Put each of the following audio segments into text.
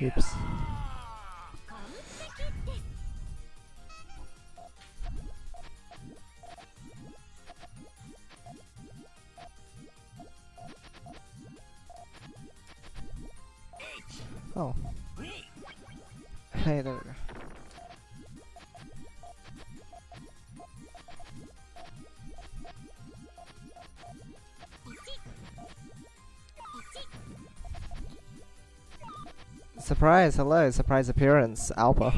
Oops. Oh. Hey, there we go. Surprise, hello, surprise appearance, Alpha.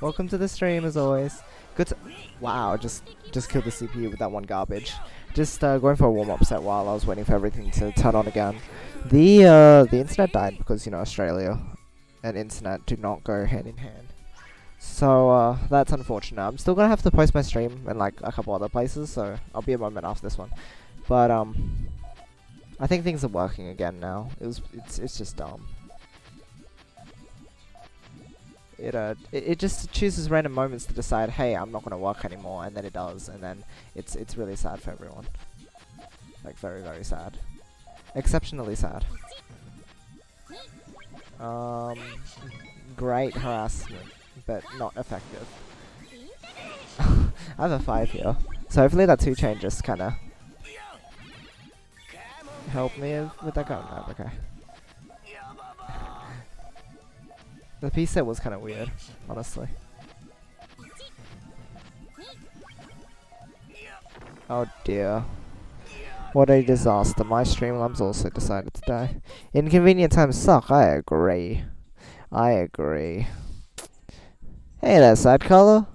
Welcome to the stream as always. Good wow, just killed the CPU with that one garbage. Just going for a warm-up set while I was waiting for everything to turn on again. The internet died because, you know, Australia and internet do not go hand in hand. So that's unfortunate. I'm still gonna have to post my stream in like a couple other places, so I'll be a moment after this one. But I think things are working again now. It's just dumb. It just chooses random moments to decide, hey, I'm not gonna work anymore, and then it does, and then it's really sad for everyone. Like very, very sad. Exceptionally sad. Great harassment, but not effective. I have a 5 here, so hopefully that 2 chain just kinda help me with that gun. No, okay. The piece set was kind of weird, honestly. Oh dear. What a disaster. My Streamlabs also decided to die. Inconvenient times suck, I agree. I agree. Hey there, side color.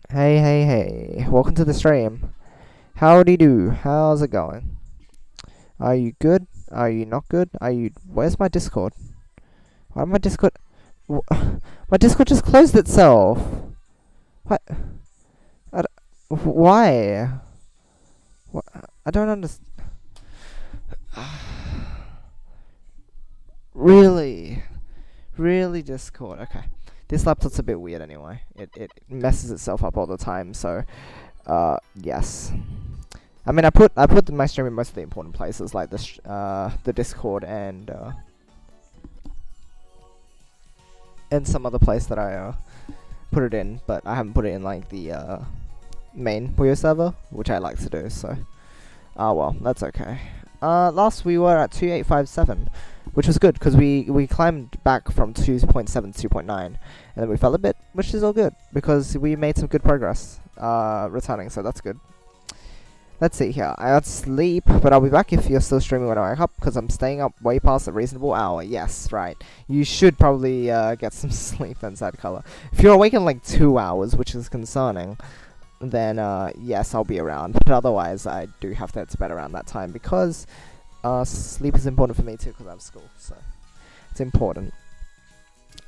Hey, hey, hey. Welcome to the stream. Howdy do. How's it going? Are you good? Are you not good? Are you... Where's my Discord? Why my Discord... My Discord just closed itself! What? Why? What? I don't understand. Really? Really, Discord? Okay. This laptop's a bit weird anyway. It messes itself up all the time, so... yes. I mean, I put my stream in most of the important places, like the Discord and some other place that I put it in, but I haven't put it in like the main Puyo server, which I like to do. So, well, that's okay. Last we were at 2857, which was good because we climbed back from 2.7 to 2.9, and then we fell a bit, which is all good because we made some good progress returning. So that's good. Let's see here. I got sleep, but I'll be back if you're still streaming when I wake up, because I'm staying up way past a reasonable hour. Yes, right. You should probably get some sleep inside color. If you're awake in like 2 hours, which is concerning, then yes, I'll be around. But otherwise, I do have to head to bed around that time, because sleep is important for me too, because I have school, so it's important.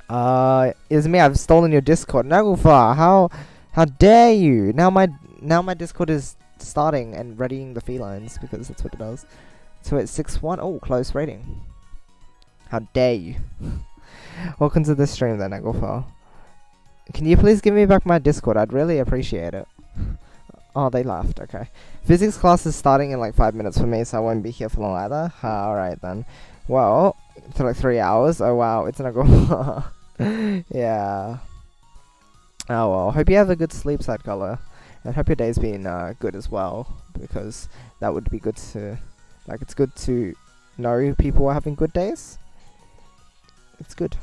It's me. I've stolen your Discord. Nagufa, how dare you? Now my Discord is starting and readying the felines, because that's what it does. So it's 6-1. Oh, close rating. How dare you? Welcome to the stream then, Nagufa. Can you please give me back my Discord? I'd really appreciate it. Oh, they laughed. Okay. Physics class is starting in like 5 minutes for me, so I won't be here for long either. Alright then. Well, for like 3 hours. Oh wow, it's Nagufa. Yeah. Oh well, hope you have a good sleep, side color. And hope your day's been good as well, because that would be good to, like, it's good to know people are having good days. It's good.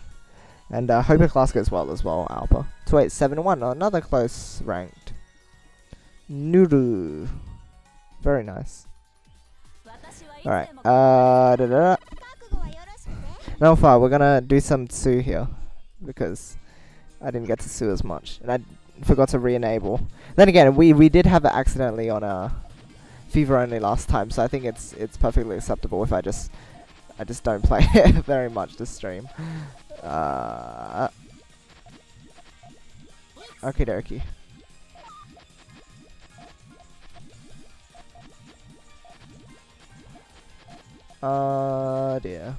And hope your class goes well as well, Alpha. 2871, another close ranked. Noodle. Very nice. Alright, no far, we're gonna do some Sue here, because I didn't get to Sue as much, and I forgot to re-enable. Then again, we did have it accidentally on Fever only last time, so I think it's perfectly acceptable if I just don't play it very much this stream. Okie dokie. Dear.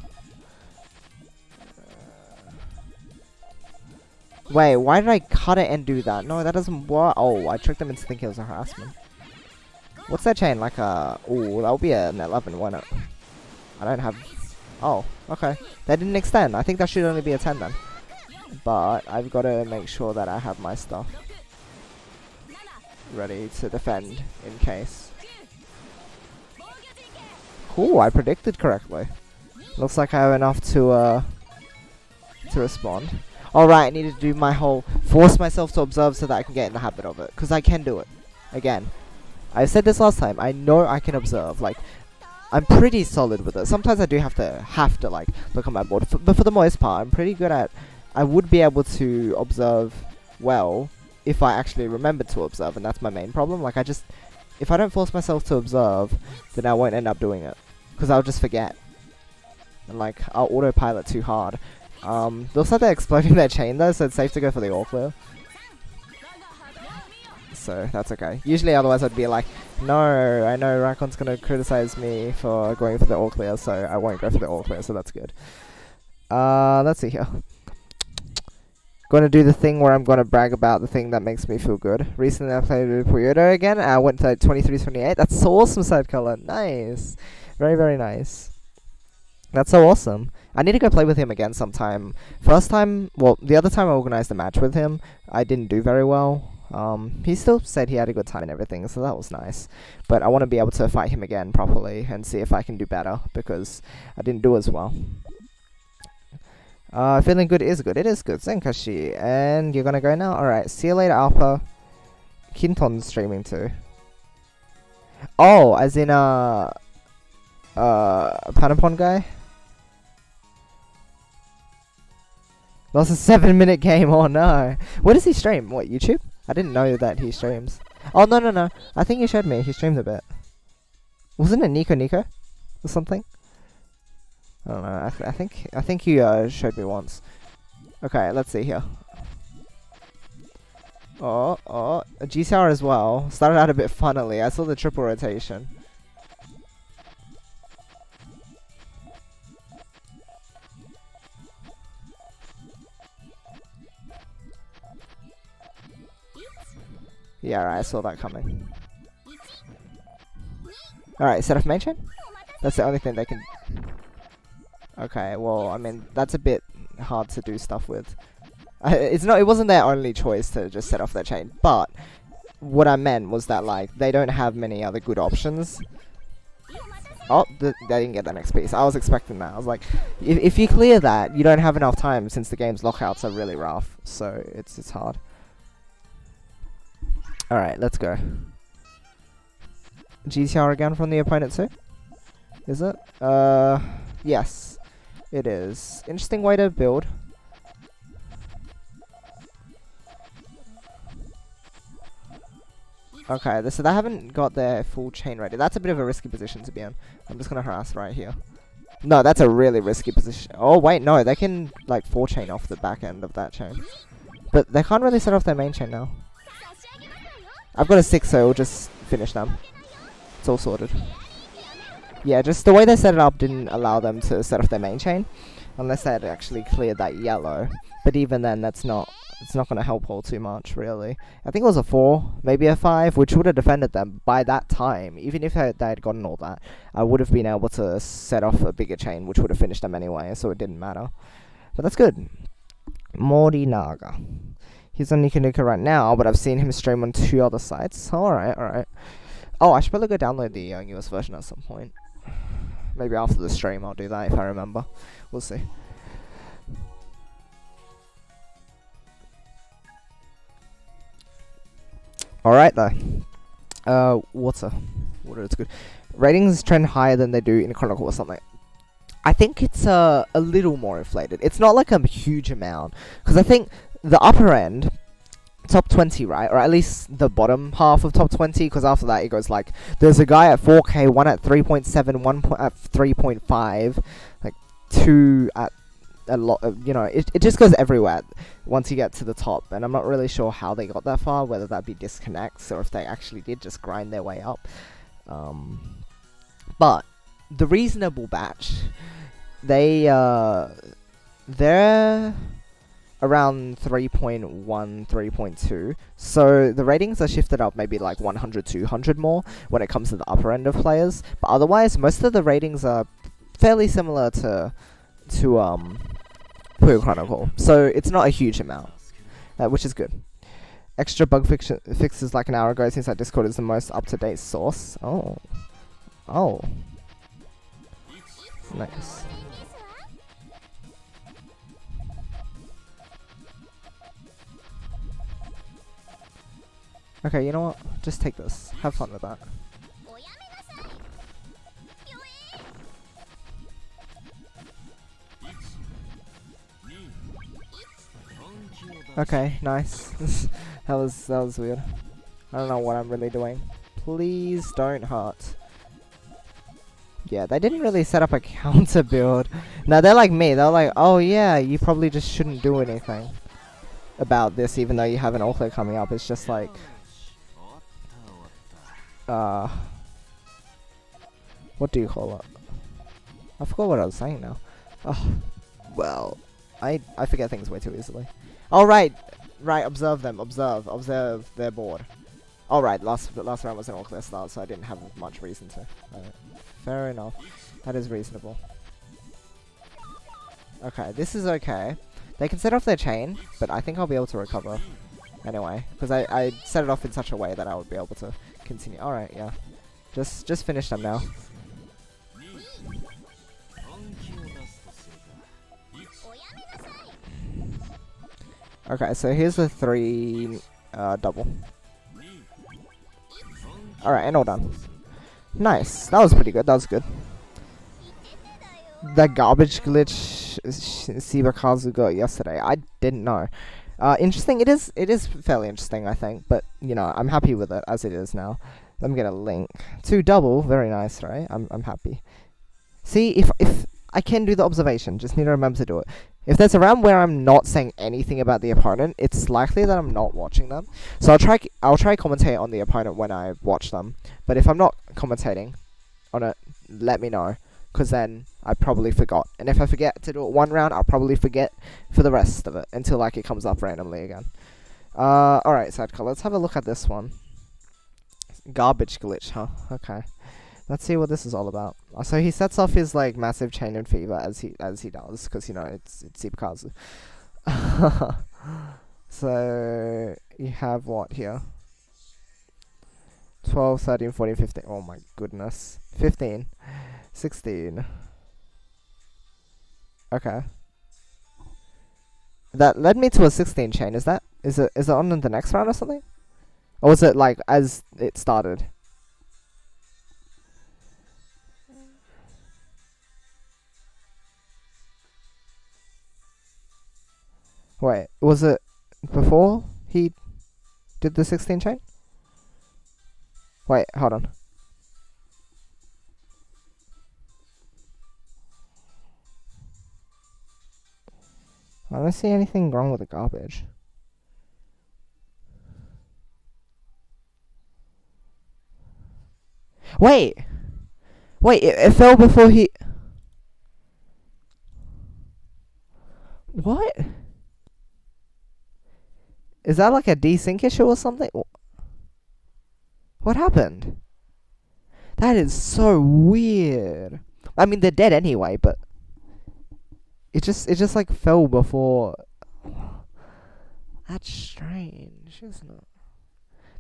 Wait, why did I cut it and do that? No, that doesn't work. Oh, I tricked them into thinking it was a harassment. What's that chain? Like a... Ooh, that'll be an 11, why not? I don't have Oh, okay. They didn't extend. I think that should only be a 10 then. But I've got to make sure that I have my stuff ready to defend in case. Cool, I predicted correctly. Looks like I have enough to respond. Alright, I need to do my whole force myself to observe so that I can get in the habit of it. Because I can do it. Again, I said this last time. I know I can observe. Like, I'm pretty solid with it. Sometimes I do have to like look at my board. But for the most part, I'm pretty good at. I would be able to observe well if I actually remembered to observe, and that's my main problem. Like, if I don't force myself to observe, then I won't end up doing it. Because I'll just forget. And, like, I'll autopilot too hard. Looks like they're exploding their chain, though, so it's safe to go for the all clear. So, that's okay. Usually, otherwise, I'd be like, no, I know Rakon's gonna criticize me for going for the all clear, so I won't go for the all clear, so that's good. Let's see here. Gonna do the thing where I'm gonna brag about the thing that makes me feel good. Recently I played with Puyoto again, and I went to 23-28. That's so awesome, side color. Nice. Very, very nice. That's so awesome. I need to go play with him again sometime. First time, well, the other time I organized a match with him, I didn't do very well. He still said he had a good time and everything, so that was nice. But I want to be able to fight him again properly and see if I can do better, because I didn't do as well. Feeling good is good. It is good. Zenkashi. And you're gonna go now? Alright. See you later, Alpha. Kinton's streaming too. Oh, as in, Panapon guy? Lost a 7-minute game. Oh no. Where does he stream? What, YouTube? I didn't know that he streams. Oh, no. I think you showed me. He streamed a bit. Wasn't it Nico? Or something? I don't know. I think you showed me once. Okay, let's see here. Oh, a GCR as well. Started out a bit funnily. I saw the triple rotation. Yeah, right, I saw that coming. Alright, set off main chain? That's the only thing they can... Okay, well, I mean, that's a bit hard to do stuff with. It wasn't their only choice to just set off their chain, but what I meant was that, like, they don't have many other good options. Oh, they didn't get that next piece. I was expecting that. I was like, if you clear that, you don't have enough time since the game's lockouts are really rough, so it's hard. Alright, let's go. GCR again from the opponent too? Is it? Yes. It is. Interesting way to build. Okay, so they haven't got their full chain ready. That's a bit of a risky position to be in. I'm just gonna harass right here. No, that's a really risky position. Oh wait, no, they can like 4-chain off the back end of that chain. But they can't really set off their main chain now. I've got a 6, so we'll just finish them. It's all sorted. Yeah, just the way they set it up didn't allow them to set off their main chain, unless they had actually cleared that yellow. But even then, it's not going to help all too much, really. I think it was a 4, maybe a 5, which would have defended them by that time. Even if they had gotten all that, I would have been able to set off a bigger chain, which would have finished them anyway, so it didn't matter. But that's good. Morinaga. He's on Nika Nika right now, but I've seen him stream on 2 other sites. Alright. Oh, I should probably go download the US version at some point. Maybe after the stream I'll do that if I remember. We'll see. Alright though. Water, it's good. Ratings trend higher than they do in Chronicle or something. I think it's a little more inflated. It's not like a huge amount. Because I think the upper end, top 20, right? Or at least the bottom half of top 20, because after that it goes like, there's a guy at 4K, one at 3.7, one at 3.5, like 2 at a lot of, it just goes everywhere once you get to the top, and I'm not really sure how they got that far, whether that be disconnects or if they actually did just grind their way up. But the reasonable batch, they're around 3.1, 3.2. So the ratings are shifted up maybe like 100, 200 more when it comes to the upper end of players. But otherwise, most of the ratings are fairly similar to Puyo Chronicle, so it's not a huge amount, which is good. Extra bug fixes like an hour ago since that Discord is the most up-to-date source. Oh. Oh. Nice. Okay, you know what? Just take this. Have fun with that. Okay, nice. that was weird. I don't know what I'm really doing. Please don't hurt. Yeah, they didn't really set up a counter build. No, they're like me. They're like, oh yeah, you probably just shouldn't do anything about this, even though you have an all-clear coming up. It's just like, what do you call it? I forgot what I was saying now. Oh, well, I forget things way too easily. All right, observe them. Observe their board. All right, last round was an all-clear start, so I didn't have much reason to. Fair enough. That is reasonable. Okay, this is okay. They can set off their chain, but I think I'll be able to recover anyway, because I set it off in such a way that I would be able to continue. All right, yeah. Just finish them now. Okay, so here's the 3 double. Alright, and all done. Nice. That was pretty good. That was good. That garbage glitch Sibakazu got yesterday, I didn't know. Interesting. It is fairly interesting, I think. But, you know, I'm happy with it as it is now. Let me get a link. 2 double. Very nice, right? I'm happy. See, if I can do the observation, just need to remember to do it. If there's a round where I'm not saying anything about the opponent, it's likely that I'm not watching them. So I'll try commentate on the opponent when I watch them. But if I'm not commentating on it, let me know, because then I probably forgot. And if I forget to do it one round, I'll probably forget for the rest of it until like it comes up randomly again. Alright, Sidecar, let's have a look at this one. Garbage glitch, huh? Okay. Let's see what this is all about. So he sets off his like massive chain and fever as he does, because you know it's Sibakazu. So you have what here? 12, 13, 14, 15. Oh my goodness. 15, 16. Okay. That led me to a 16 chain. Is it on in the next round or something? Or was it like as it started? Wait, was it before he did the 16 chain? Wait, hold on. I don't see anything wrong with the garbage. Wait, it fell before he... What? Is that like a desync issue or something? What happened? That is so weird. I mean, they're dead anyway, but it just like fell before. That's strange, isn't it?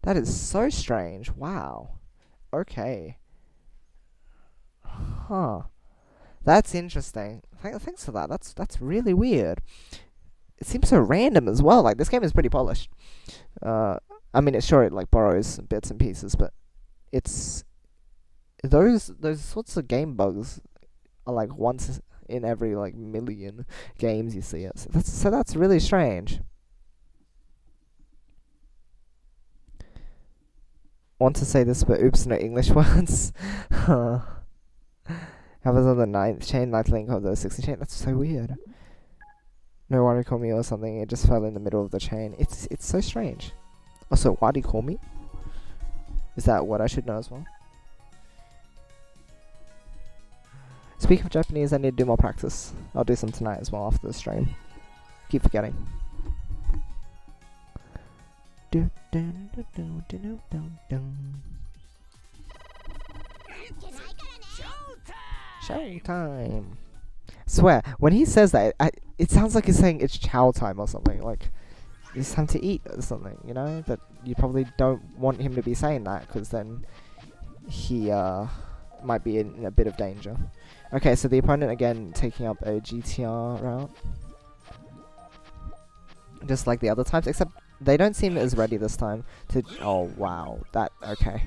That is so strange. Wow. Okay. Huh. That's interesting. Thanks for that. That's really weird. It seems so random as well. Like, this game is pretty polished. I mean, it's sure it like borrows bits and pieces, but it's those sorts of game bugs are like once in every like million games you see it. So that's really strange. Want to say this, but oops, no English words. Huh. I was on the 9th chain, 9th link of the 16th chain. That's so weird. No, why do you call me or something? It just fell in the middle of the chain. It's so strange. Also, why do you call me? Is that what I should know as well? Speaking of Japanese, I need to do more practice. I'll do some tonight as well after the stream. Keep forgetting. Showtime. Swear, when he says that, it sounds like he's saying it's chow time or something. Like, it's time to eat or something, you know? But you probably don't want him to be saying that, because then he might be in a bit of danger. Okay, so the opponent again taking up a GTR route. Just like the other times, except they don't seem as ready this time to... Oh, wow. That... Okay.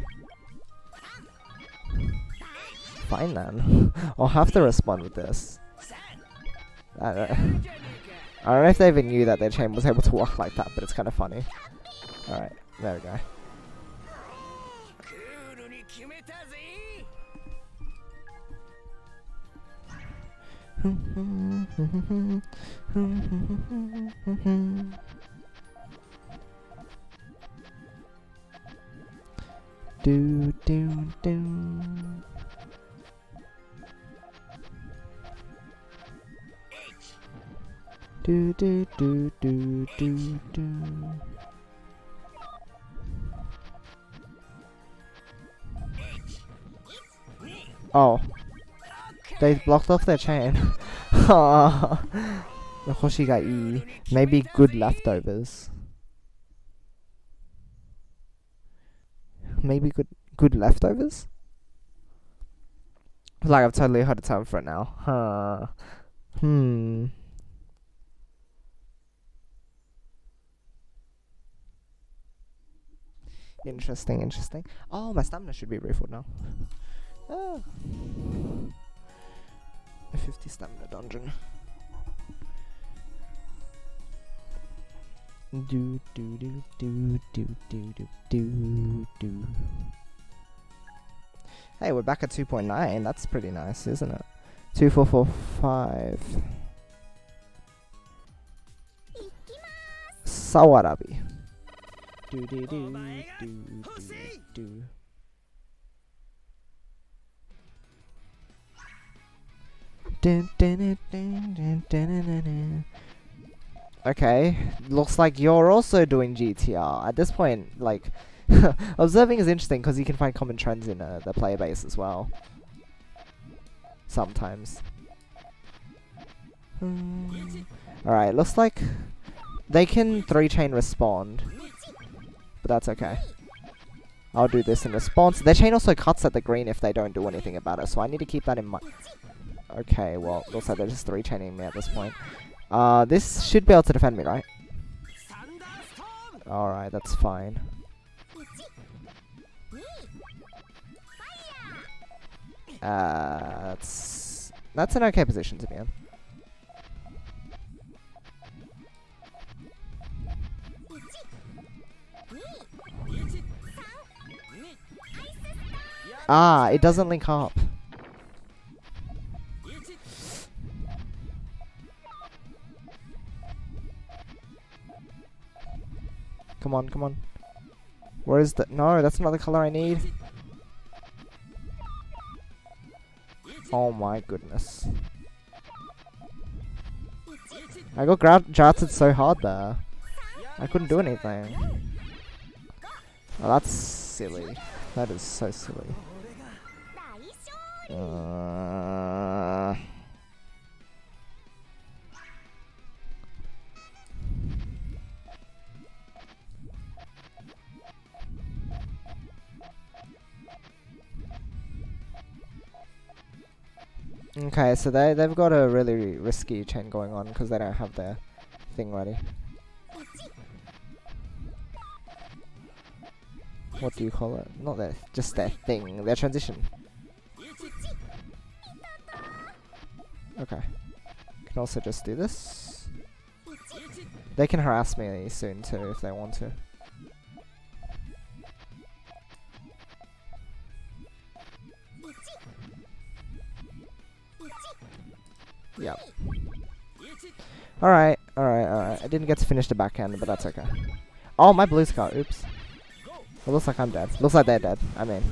Fine then. I'll have to respond with this. I don't know if they even knew that their chain was able to work like that, but it's kind of funny. Alright, there we go. Do do do. Do do do do do do. Oh, they blocked off their chain. The Hoshigai. Maybe good leftovers. Maybe good leftovers? Like, I've totally heard a term for it now. Huh. Interesting, interesting. Oh, my stamina should be refilled now. Ah. A 50 stamina dungeon. Do do do do do do do do do. Hey, we're back at 2.9. That's pretty nice, isn't it? 2445. Sawarabi. Do do do do do do. Dun, dun, dun, dun, dun, dun, dun, dun. Okay, looks like you're also doing GTR. At this point, like, observing is interesting because you can find common trends in the player base as well. Sometimes. Alright, looks like they can 3-chain respond. But that's okay. I'll do this in response. Their chain also cuts at the green if they don't do anything about it, so I need to keep that in mind. Okay, well, looks like they're just 3-chaining me at this point. This should be able to defend me, right? Alright, that's fine. That's an okay position to be in. Ah, it doesn't link up. Come on, come on. Where is the... No, that's not the color I need. Oh my goodness. I got jarted so hard there. I couldn't do anything. Oh, that's silly. That is so silly. Okay, so they've got a really risky chain going on because they don't have their thing ready. What do you call it? Not their, just their thing, their transition. Okay. Can also just do this. They can harass me soon too if they want to. Yep. Alright, alright, alright. I didn't get to finish the backhand, but that's okay. Oh, my blue's car. Oops. It looks like I'm dead. Looks like they're dead. I mean.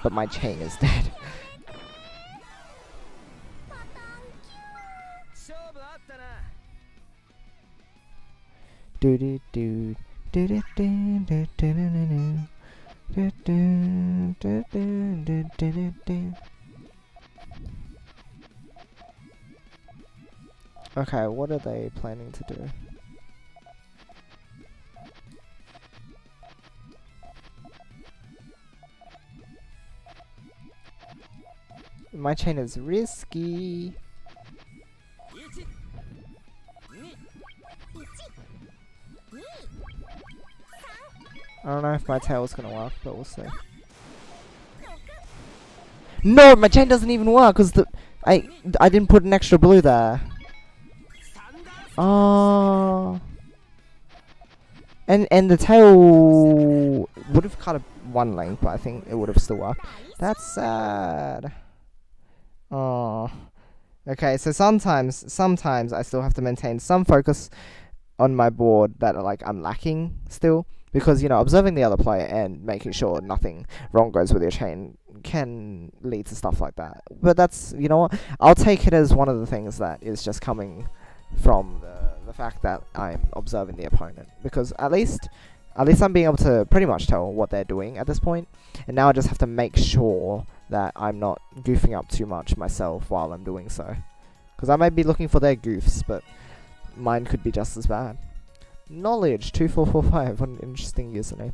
But my chain is dead. Do do do do do do do do do do do do do do do. Okay, what are they planning to do? My chain is risky. I don't know if my tail's gonna work, but we'll see. No, my chain doesn't even work because I didn't put an extra blue there. Oh. And the tail would have cut one length, but I think it would have still worked. That's sad. Oh. Okay, so sometimes I still have to maintain some focus on my board that like I'm lacking still, because you know, observing the other player and making sure nothing wrong goes with your chain can lead to stuff like that. But that's, you know what, I'll take it as one of the things that is just coming from the fact that I'm observing the opponent, because at least I'm being able to pretty much tell what they're doing at this point, and now I just have to make sure that I'm not goofing up too much myself while I'm doing so, because I might be looking for their goofs, but mine could be just as bad. Knowledge 2445, what an interesting username.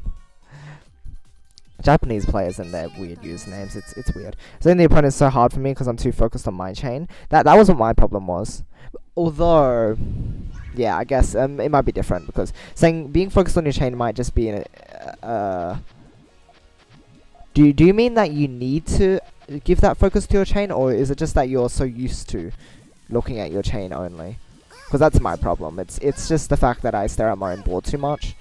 Japanese players and their weird usernames, it's weird. Saying the opponent's so hard for me because I'm too focused on my chain. That was what my problem was. Although, yeah, I guess it might be different, because saying being focused on your chain might just be in a do you mean that you need to give that focus to your chain, or is it just that you're so used to looking at your chain only? Because that's my problem. It's just the fact that I stare at my own board too much,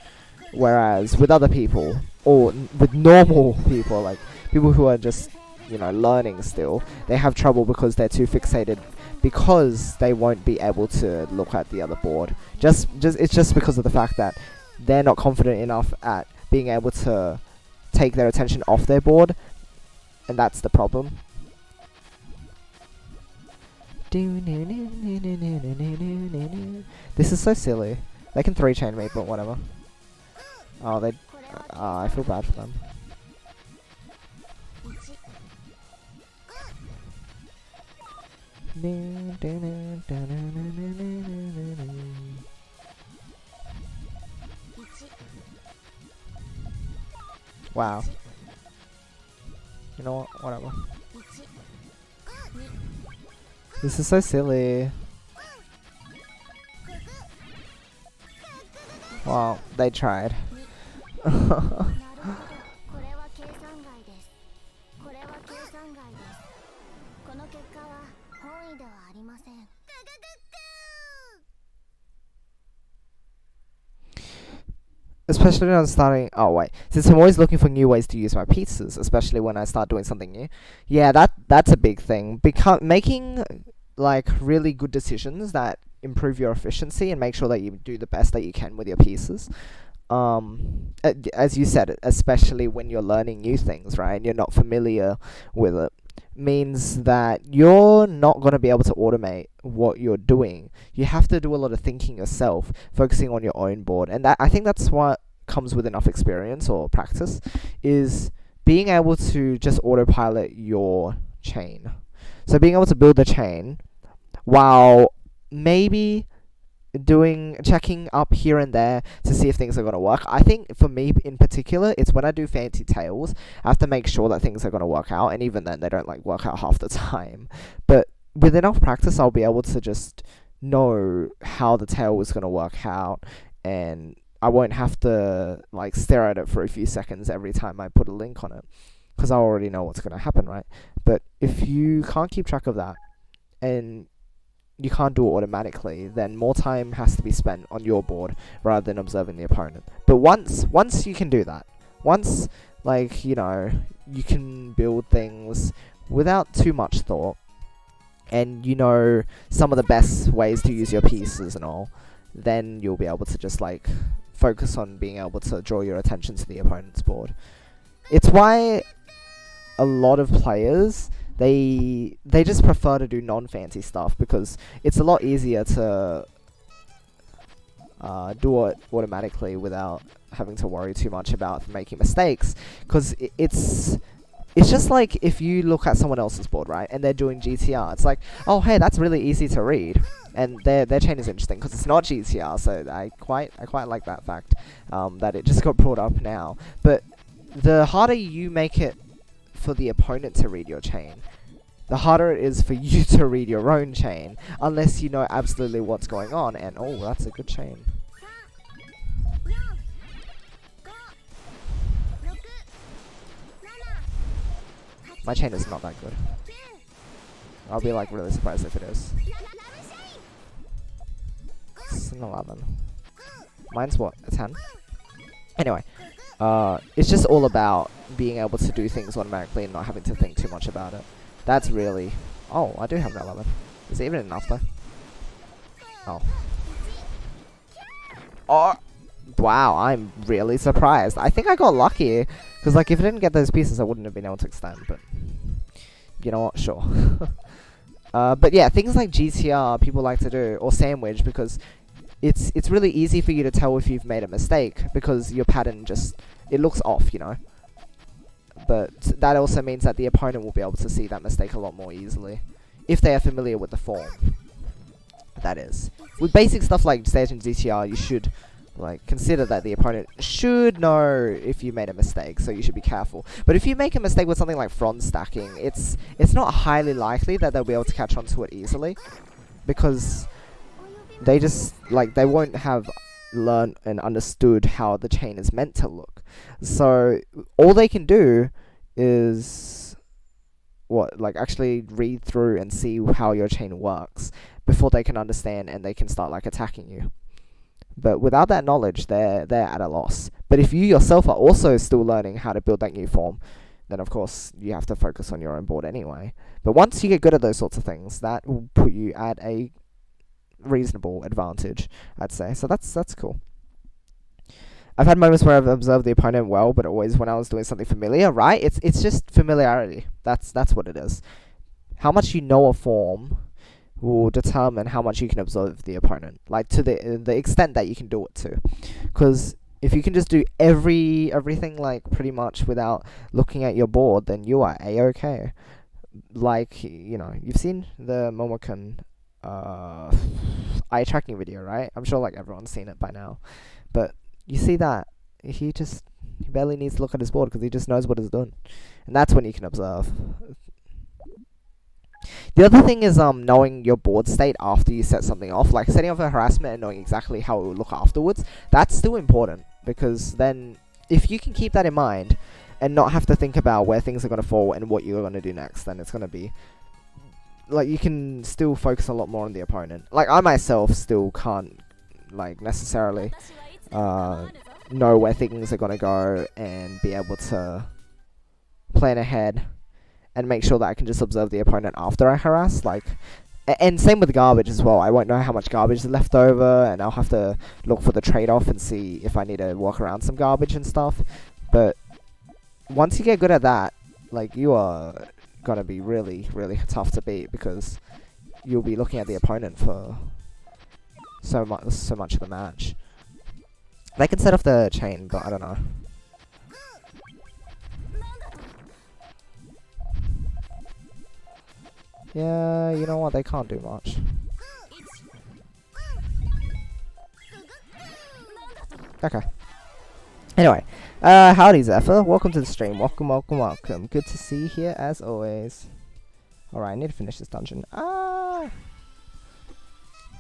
whereas with other people, or with normal people, like people who are just, you know, learning still, they have trouble because they're too fixated, because they won't be able to look at the other board. It's just because of the fact that they're not confident enough at being able to take their attention off their board, and that's the problem. This is so silly. They can 3-chain me, but whatever. Oh, they... I feel bad for them. Wow. You know what? Whatever. This is so silly. Well, they tried. Especially when I'm starting... Oh, wait. Since I'm always looking for new ways to use my pieces, especially when I start doing something new. Yeah, that's a big thing. Making, like, really good decisions that improve your efficiency and make sure that you do the best that you can with your pieces. As you said, especially when you're learning new things, right? And you're not familiar with it, means that you're not going to be able to automate what you're doing. You have to do a lot of thinking yourself, focusing on your own board. And I think that's what comes with enough experience or practice, is being able to just autopilot your chain. So being able to build the chain while maybe checking up here and there to see if things are going to work. I think for me in particular, it's when I do fancy tails, I have to make sure that things are going to work out, and even then they don't like work out half the time. But with enough practice, I'll be able to just know how the tail is going to work out, and I won't have to like stare at it for a few seconds every time I put a link on it, because I already know what's going to happen, right? But if you can't keep track of that, and you can't do it automatically, then more time has to be spent on your board rather than observing the opponent. But once you can do that, once, like, you know, you can build things without too much thought, and you know some of the best ways to use your pieces and all, then you'll be able to just like focus on being able to draw your attention to the opponent's board. It's why a lot of players, they just prefer to do non-fancy stuff, because it's a lot easier to do it automatically without having to worry too much about making mistakes, because it's it's just like if you look at someone else's board, right, and they're doing GTR, it's like, oh hey, that's really easy to read, and their chain is interesting because it's not GTR. So I quite like that fact, that it just got brought up now. But the harder you make it for the opponent to read your chain, the harder it is for you to read your own chain, unless you know absolutely what's going on. And oh, that's a good chain. My chain is not that good. I'll be like really surprised if it is. It's an 11. Mine's what? A 10? Anyway, it's just all about being able to do things automatically and not having to think too much about it. That's really... Oh, I do have an 11. Is it even enough though? Oh. Oh! Wow, I'm really surprised. I think I got lucky. Because, like, if I didn't get those pieces, I wouldn't have been able to extend. But, you know what? Sure. But yeah, things like GTR people like to do, or sandwich, because it's really easy for you to tell if you've made a mistake, because your pattern just, it looks off, you know. But that also means that the opponent will be able to see that mistake a lot more easily, if they are familiar with the form. That is. With basic stuff like stage and GTR, you should... like, consider that the opponent should know if you made a mistake, so you should be careful. But if you make a mistake with something like front stacking, it's not highly likely that they'll be able to catch on to it easily, because they just, like, they won't have learned and understood how the chain is meant to look. So all they can do is actually read through and see how your chain works before they can understand and they can start, like, attacking you. But without that knowledge, they're at a loss. But if you yourself are also still learning how to build that new form, then of course you have to focus on your own board anyway. But once you get good at those sorts of things, that will put you at a reasonable advantage, I'd say. So that's cool. I've had moments where I've observed the opponent well, but always when I was doing something familiar, right? It's just familiarity. That's what it is. How much you know a form will determine how much you can observe the opponent, like to the extent that you can do it to. Because if you can just do everything like pretty much without looking at your board, then you are a-okay. Like, you know, you've seen the Momokan eye tracking video, right? I'm sure like everyone's seen it by now. But you see that he barely needs to look at his board because he just knows what he's doing, and that's when you can observe. The other thing is knowing your board state after you set something off, like setting off a harassment and knowing exactly how it will look afterwards. That's still important, because then if you can keep that in mind and not have to think about where things are going to fall and what you're going to do next, then it's going to be like you can still focus a lot more on the opponent. Like I myself still can't like necessarily know where things are going to go and be able to plan ahead and make sure that I can just observe the opponent after I harass, like, and same with garbage as well. I won't know how much garbage is left over, and I'll have to look for the trade-off and see if I need to walk around some garbage and stuff. But once you get good at that, like, you are gonna be really, really tough to beat, because you'll be looking at the opponent for so much of the match. They can set off the chain, but I don't know. Yeah, you know what? They can't do much. Okay. Anyway, howdy Zephyr. Welcome to the stream. Welcome. Good to see you here as always. Alright, I need to finish this dungeon.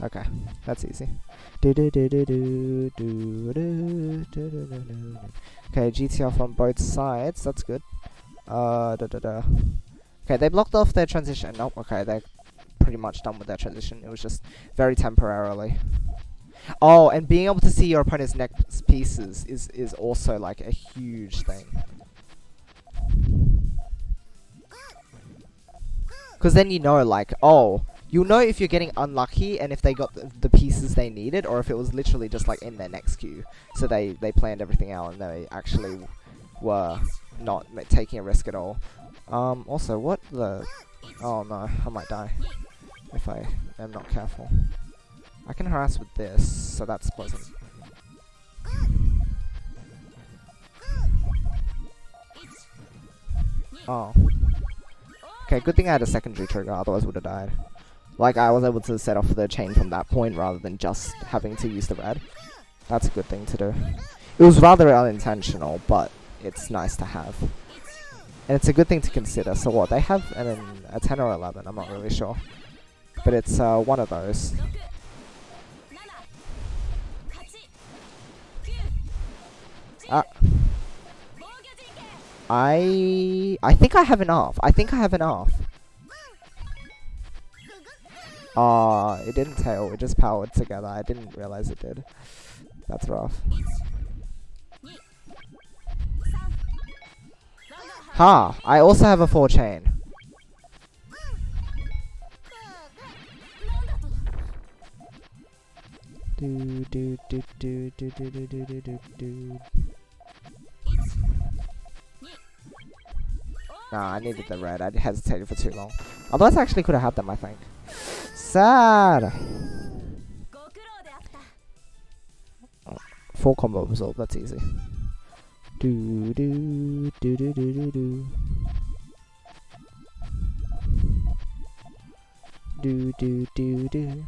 Okay, that's easy. Okay, GTR from both sides. That's good. Okay, they blocked off their transition. Nope, okay, they're pretty much done with their transition. It was just very temporarily. Oh, and being able to see your opponent's next pieces is also like a huge thing. Because then you know, like, oh, you'll know if you're getting unlucky and if they got the pieces they needed, or if it was literally just like in their next queue. So they planned everything out and they actually were not taking a risk at all. Also, what the... Oh no, I might die if I am not careful. I can harass with this, so that's pleasant. Oh. Okay, good thing I had a secondary trigger, otherwise would have died. Like, I was able to set off the chain from that point rather than just having to use the red. That's a good thing to do. It was rather unintentional, but it's nice to have. And it's a good thing to consider. So what, they have a 10 or 11, I'm not really sure. But it's one of those. I think I have an off. It didn't tail, it just powered together. I didn't realize it did. That's rough. Ha! I also have a 4 chain. Nah, I needed the red. I hesitated for too long. Otherwise, I actually could have had them, I think. Sad! 4 combo absorb, that's easy. Do do do do do do do. Do do do do.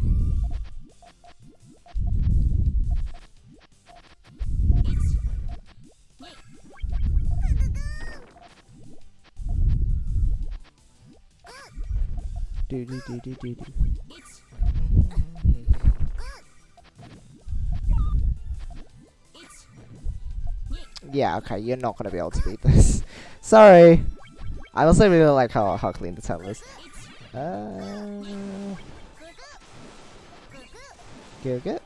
Do do do do do do. Yeah, okay, you're not gonna be able to beat this. Sorry. I also really like how clean the tunnel is. Good.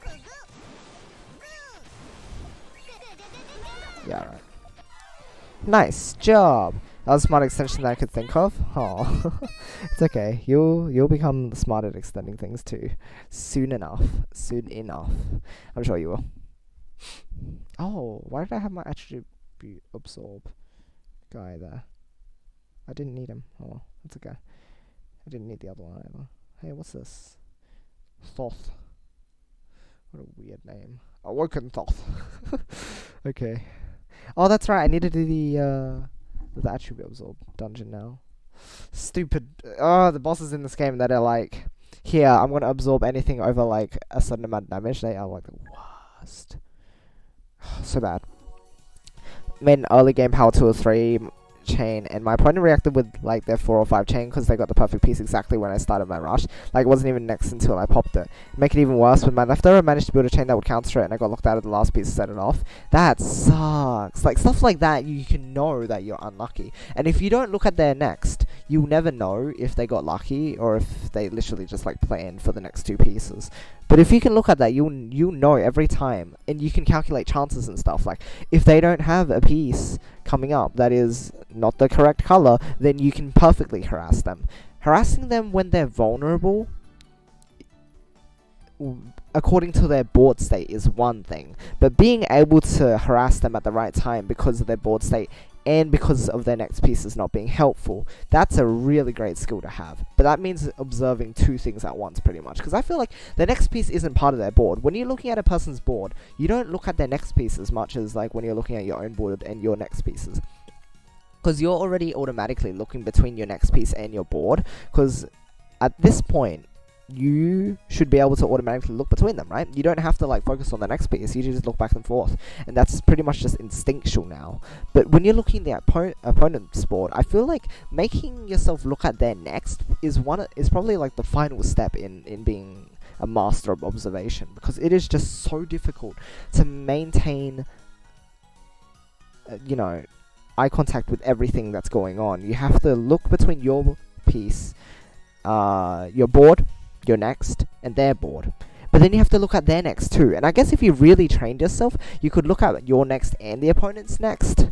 Yeah, right. Nice job. That was a smart extension that I could think of. Oh, it's okay. You'll become smart at extending things too. Soon enough. I'm sure you will. Oh, why did I have my attribute absorb guy there? I didn't need him. Oh, well, that's okay. I didn't need the other one either. Hey, what's this? Thoth. What a weird name. Awoken Thoth. Okay. Oh, that's right. I need to do the attribute absorb dungeon now. Stupid. Oh, the bosses in this game that are like, here, I'm gonna absorb anything over like a certain amount of damage. They are like the worst. So bad. Made an early game power 2 or 3 chain, and my opponent reacted with like their 4 or 5 chain because they got the perfect piece exactly when I started my rush. Like, it wasn't even next until I popped it. Make it even worse, with my leftover, I managed to build a chain that would counter it, and I got locked out of the last piece to set it off. That sucks. Like, stuff like that, you can know that you're unlucky. And if you don't look at their next, you'll never know if they got lucky or if they literally just like planned for the next 2 pieces. But if you can look at that, you'll know every time, and you can calculate chances and stuff. Like, if they don't have a piece coming up that is not the correct color, then you can perfectly harass them. Harassing them when they're vulnerable, according to their board state, is one thing. But being able to harass them at the right time because of their board state and because of their next pieces not being helpful, that's a really great skill to have. But that means observing 2 things at once, pretty much. Because I feel like the next piece isn't part of their board. When you're looking at a person's board, you don't look at their next piece as much as like when you're looking at your own board and your next pieces. Because you're already automatically looking between your next piece and your board. Because at this point, you should be able to automatically look between them, right? You don't have to like focus on the next piece, you just look back and forth, and that's pretty much just instinctual now. But when you're looking at the opponent's board, I feel like making yourself look at their next is probably like the final step in being a master of observation, because it is just so difficult to maintain eye contact with everything that's going on. You have to look between your piece, your board, your next, and their board. But then you have to look at their next too. And I guess if you really trained yourself, you could look at your next and the opponent's next.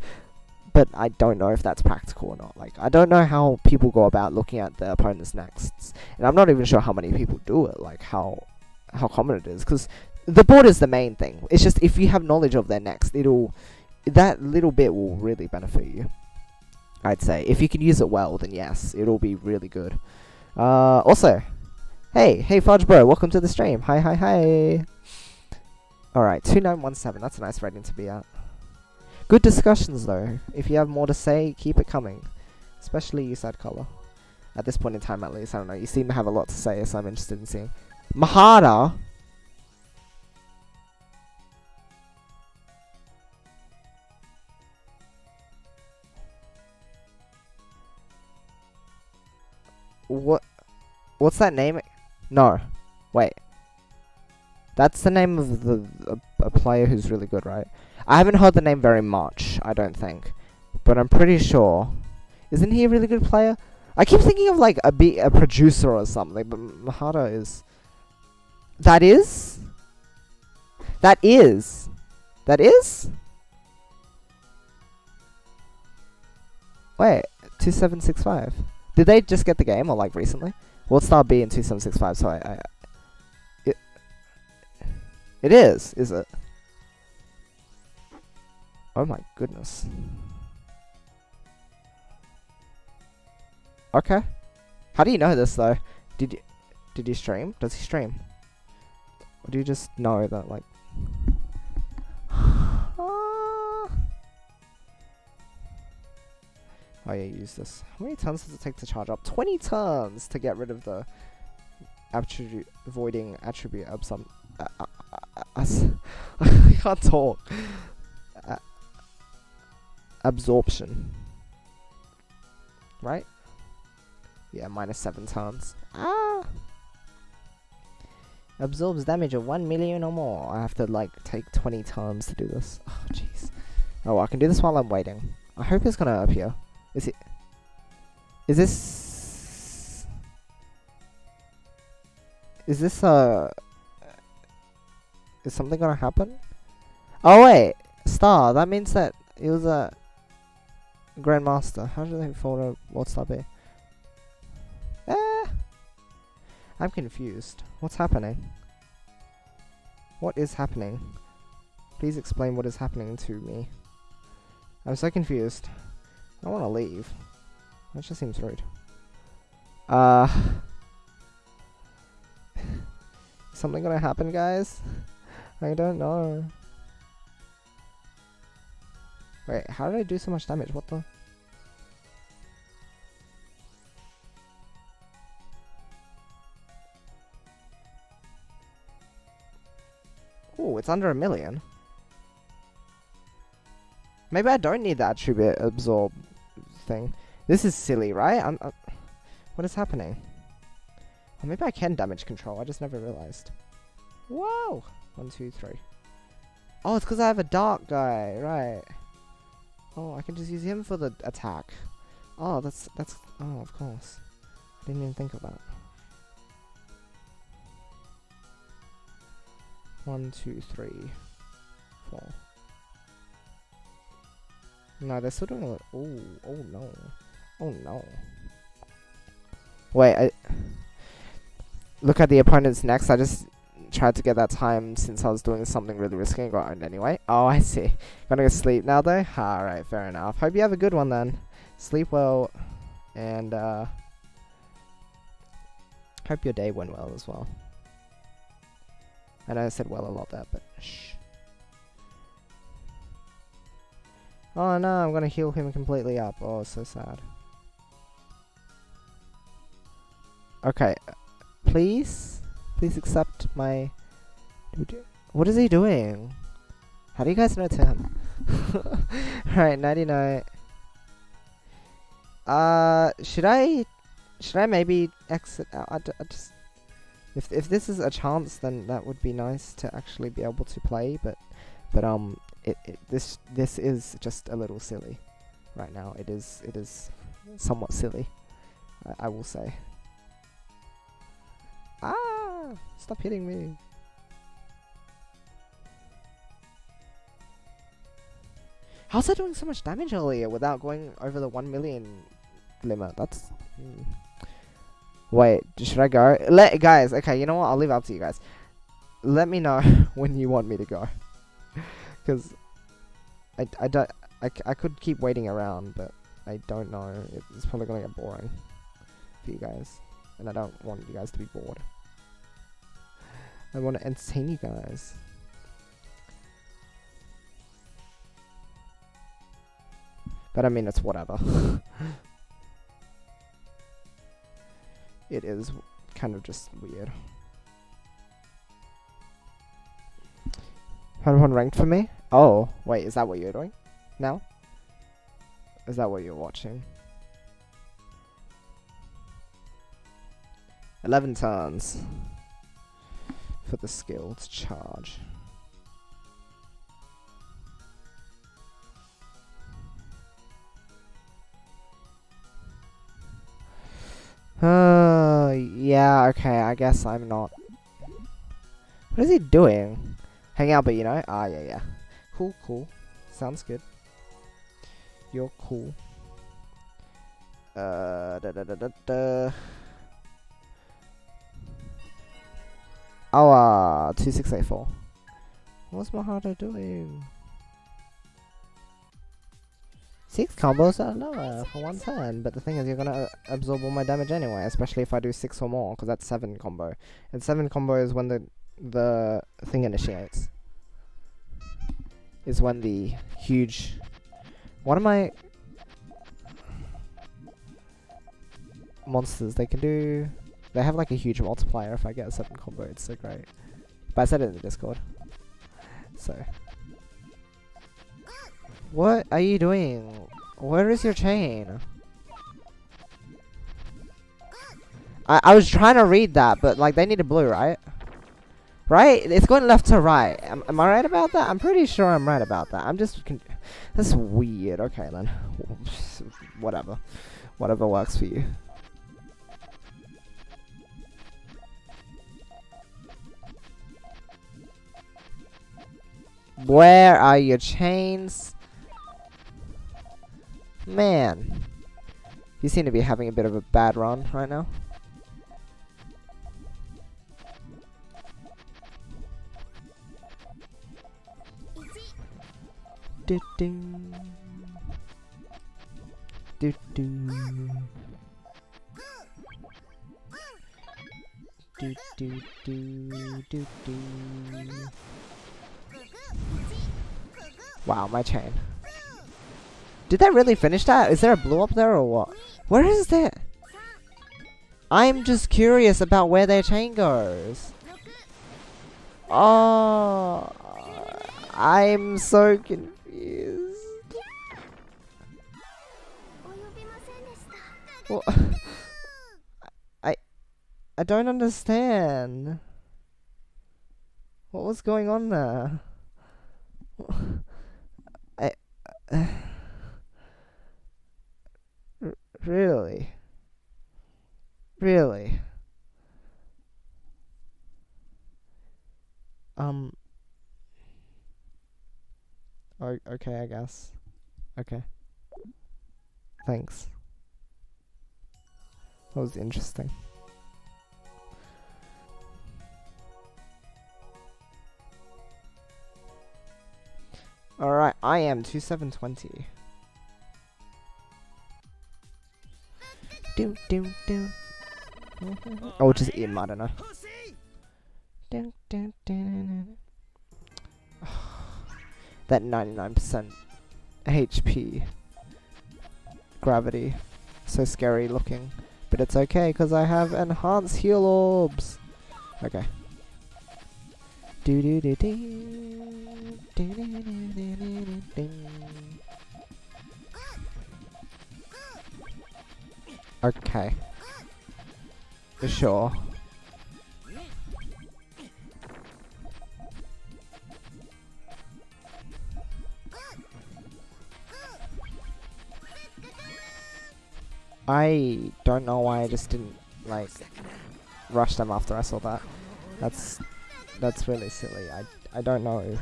But I don't know if that's practical or not. Like, I don't know how people go about looking at the opponent's nexts. And I'm not even sure how many people do it, like how common it is. Because the board is the main thing. It's just if you have knowledge of their next, that little bit will really benefit you, I'd say. If you can use it well, then yes, it'll be really good. Also, Hey Fudge Bro, welcome to the stream. Hi. Alright, 2917, that's a nice rating to be at. Good discussions though. If you have more to say, keep it coming. Especially you said color. At this point in time, at least. I don't know. You seem to have a lot to say, so I'm interested in seeing. Mahara? What's that name? No. Wait. That's the name of a player who's really good, right? I haven't heard the name very much, I don't think. But I'm pretty sure. Isn't he a really good player? I keep thinking of like a producer or something, but Mahara is... That is? That is? That is? Wait, 2765. Did they just get the game or like recently? What star B in 2765? So it is it? Oh my goodness. Okay. How do you know this though? Did you stream? Does he stream? Or do you just know that like Oh yeah, use this. How many turns does it take to charge up? 20 turns to get rid of the voiding attribute of some I can't talk. Absorption. Right? Yeah, -7 turns. Absorbs damage of 1 million or more. I have to like take 20 turns to do this. Oh jeez. Oh, I can do this while I'm waiting. I hope it's gonna appear. Is it? Is this? Is this Is something gonna happen? Oh wait, star. That means that it was a Grandmaster. How do they fall to what star be? I'm confused. What's happening? What is happening? Please explain what is happening to me. I'm so confused. I want to leave. That just seems rude. Something gonna happen, guys? I don't know. Wait, how did I do so much damage? What the? Oh, it's under 1 million. Maybe I don't need the attribute absorb thing. This is silly, right? What is happening? Or maybe I can damage control. I just never realized. Whoa! 1, 2, 3. Oh, it's because I have a dark guy, right? Oh, I can just use him for the attack. Oh, that's. Oh, of course. I didn't even think of that. 1, 2, 3, 4. No, they're still doing a... Oh no. Oh no. Wait, look at the opponent's next. I just tried to get that time since I was doing something really risky and got owned anyway. Oh, I see. Gonna go sleep now though? Alright, fair enough. Hope you have a good one then. Sleep well. And, hope your day went well as well. I know I said well a lot there, but shh. Oh no, I'm gonna heal him completely up. Oh, so sad. Okay, please accept my... What is he doing? How do you guys know Tim? Alright, 99. Should I maybe exit out? I just... If this is a chance, then that would be nice to actually be able to play, but this is just a little silly right now. It is somewhat silly, I will say. Ah! Stop hitting me. How's that doing so much damage earlier without going over the 1 million limit? That's... Wait, should I go? Guys, okay, you know what? I'll leave it up to you guys. Let me know when you want me to go. Because I could keep waiting around, but I don't know. It's probably going to get boring for you guys. And I don't want you guys to be bored. I want to entertain you guys. But I mean, it's whatever. it is kind of just weird. 101 ranked for me? Oh, wait, is that what you're doing now? Is that what you're watching? 11 turns for the skill to charge. Yeah, okay, I guess I'm not. What is he doing? Hang out, but you know? Ah, yeah. Cool. Sounds good. You're cool. Oh, 2684. What's Mahado doing? 6 combos are lower for 1 turn, but the thing is you're gonna absorb all my damage anyway, especially if I do 6 or more, because that's 7 combo. And 7 combo is when the thing initiates. Is when the huge... What am I... Monsters, they can do... They have like a huge multiplier if I get a 7 combo, it's so great. But I said it in the Discord. So... What are you doing? Where is your chain? I was trying to read that, but like they need a blue, right? Right? It's going left to right. Am I right about that? I'm pretty sure I'm right about that. I'm just... That's weird. Okay then. Whatever. Whatever works for you. Where are your chains? Man, you seem to be having a bit of a bad run right now. Do do do do do do do do. Wow, my chain. Did that really finish that? Is there a blue up there or what? Where is that? I'm just curious about where their chain goes. Oh, I'm so confused. Well, I don't understand. What was going on there? Really? Really? Okay, I guess. Okay. Thanks. That was interesting. Alright, I am 2720. Oh, just him, I don't know. That 99% HP gravity. So scary looking. But it's okay, because I have enhanced heal orbs. Okay. Okay. For sure. I don't know why I just didn't, like, rush them after I saw that. That's really silly. I don't know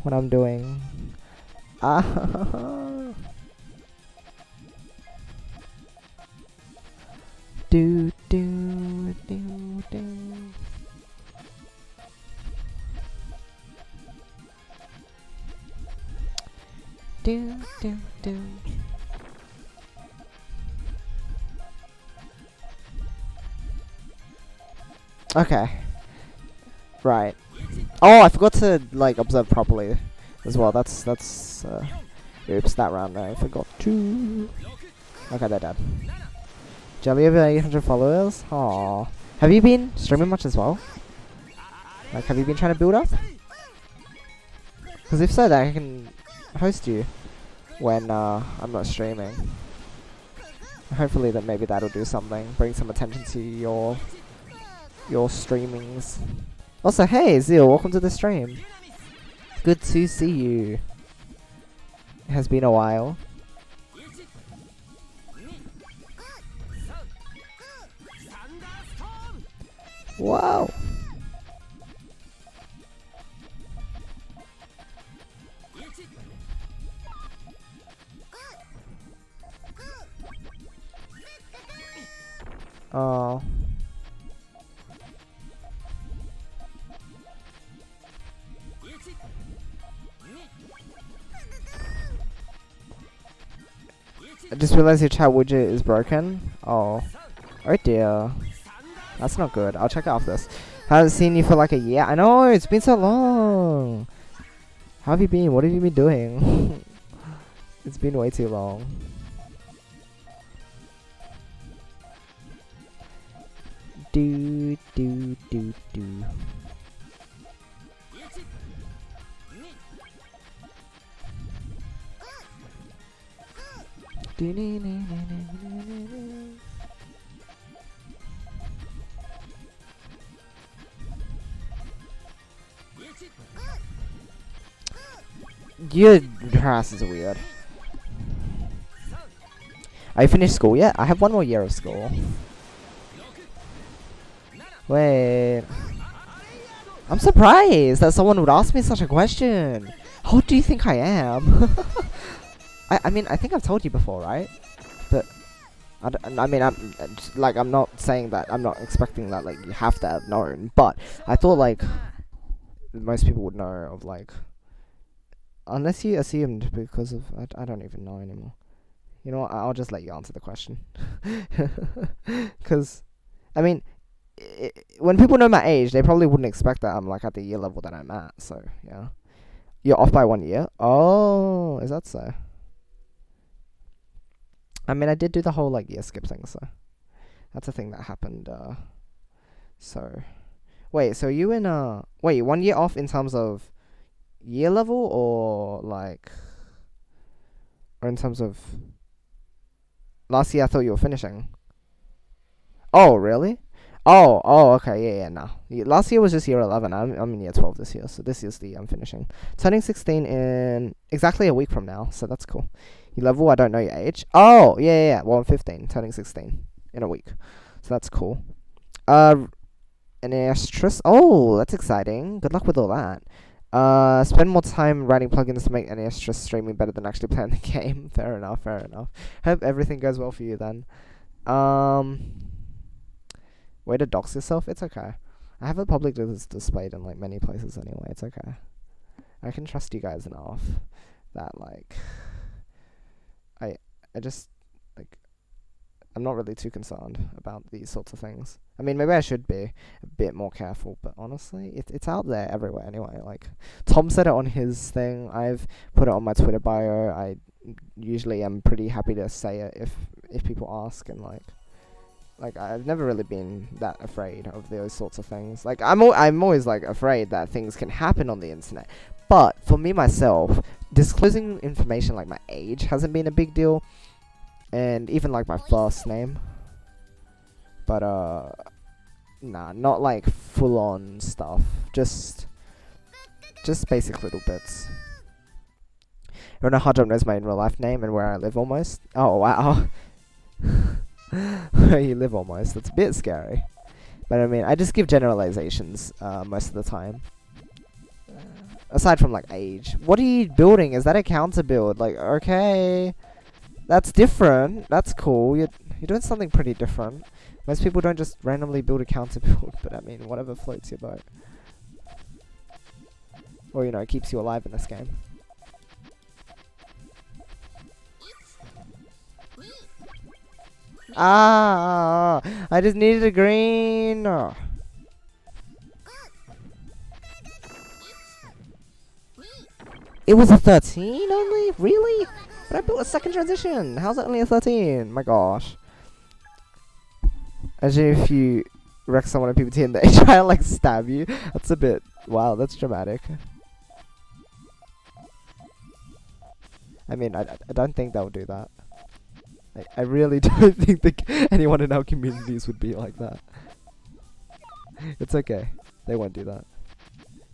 what I'm doing. Ah. Do do do do. Do do do. Okay. Right. Oh, I forgot to like observe properly as well. That's oops, that round I forgot to. Okay, they're dead. Jelly over 800 followers? Aww. Have you been streaming much as well? Like, have you been trying to build up? Because if so, then I can host you when I'm not streaming. Hopefully that maybe that'll do something. Bring some attention to your streamings. Also, hey Zeal, welcome to the stream. Good to see you. It has been a while. Wow. Oh. I just realized your chat widget is broken. Oh. Oh dear. That's not good. I'll check it after this. Haven't seen you for like a year. I know, it's been so long. How have you been? What have you been doing? It's been way too long. Do do do do. Your harass is weird. Are you finished school yet? I have one more year of school. Wait. I'm surprised that someone would ask me such a question. How old do you think I am? I mean, I think I've told you before, right? But I mean, I'm not saying that. I'm not expecting that. Like, you have to have known. But I thought like most people would know of like, unless you assumed because of I don't even know anymore. You know what? I'll just let you answer the question. Because, I mean, when people know my age, they probably wouldn't expect that I'm like at the year level that I'm at. So yeah, you're off by 1 year. Oh, is that so? I mean, I did do the whole like year skip thing, so that's a thing that happened. So wait, so you in wait 1 year off in terms of year level or like, or in terms of last year? I thought you were finishing. Oh really? Oh, okay, yeah, no. Last year was just year 11. I'm in year 12 this year, so this is the I'm finishing. Turning 16 in exactly a week from now, so that's cool. Your level, I don't know your age. Oh, yeah. Well, I'm 15, turning 16 in a week, so that's cool. An Astrus. Oh, that's exciting. Good luck with all that. Spend more time writing plugins to make an Astrus streaming better than actually playing the game. Fair enough. Hope everything goes well for you then. Way to dox yourself? It's okay. I have it publicly displayed in like many places anyway. It's okay. I can trust you guys enough that like I just like I'm not really too concerned about these sorts of things. I mean, maybe I should be a bit more careful, but honestly, it's out there everywhere anyway. Like Tom said it on his thing. I've put it on my Twitter bio. I usually am pretty happy to say it if people ask, and like I've never really been that afraid of those sorts of things. Like I'm always like afraid that things can happen on the internet. But for me myself, disclosing information like my age hasn't been a big deal, and even like my first name. But nah, not like full on stuff. Just basic little bits. Everyone at Hard Jump knows my in real life name and where I live almost. Oh wow. Where you live almost. That's a bit scary. But I mean, I just give generalizations most of the time. Aside from like age. What are you building? Is that a counter build? Like, okay, that's different. That's cool. You're doing something pretty different. Most people don't just randomly build a counter build, but I mean, whatever floats your boat. Or, you know, keeps you alive in this game. Ah, I just needed a green. Oh. It was a 13 only? Really? But I built a second transition. How's that only a 13? My gosh. Imagine if you wreck someone in PvT and they try to like stab you. That's a bit, wow, that's dramatic. I mean, I don't think they'll do that. I really don't think anyone in our communities would be like that. It's okay. They won't do that.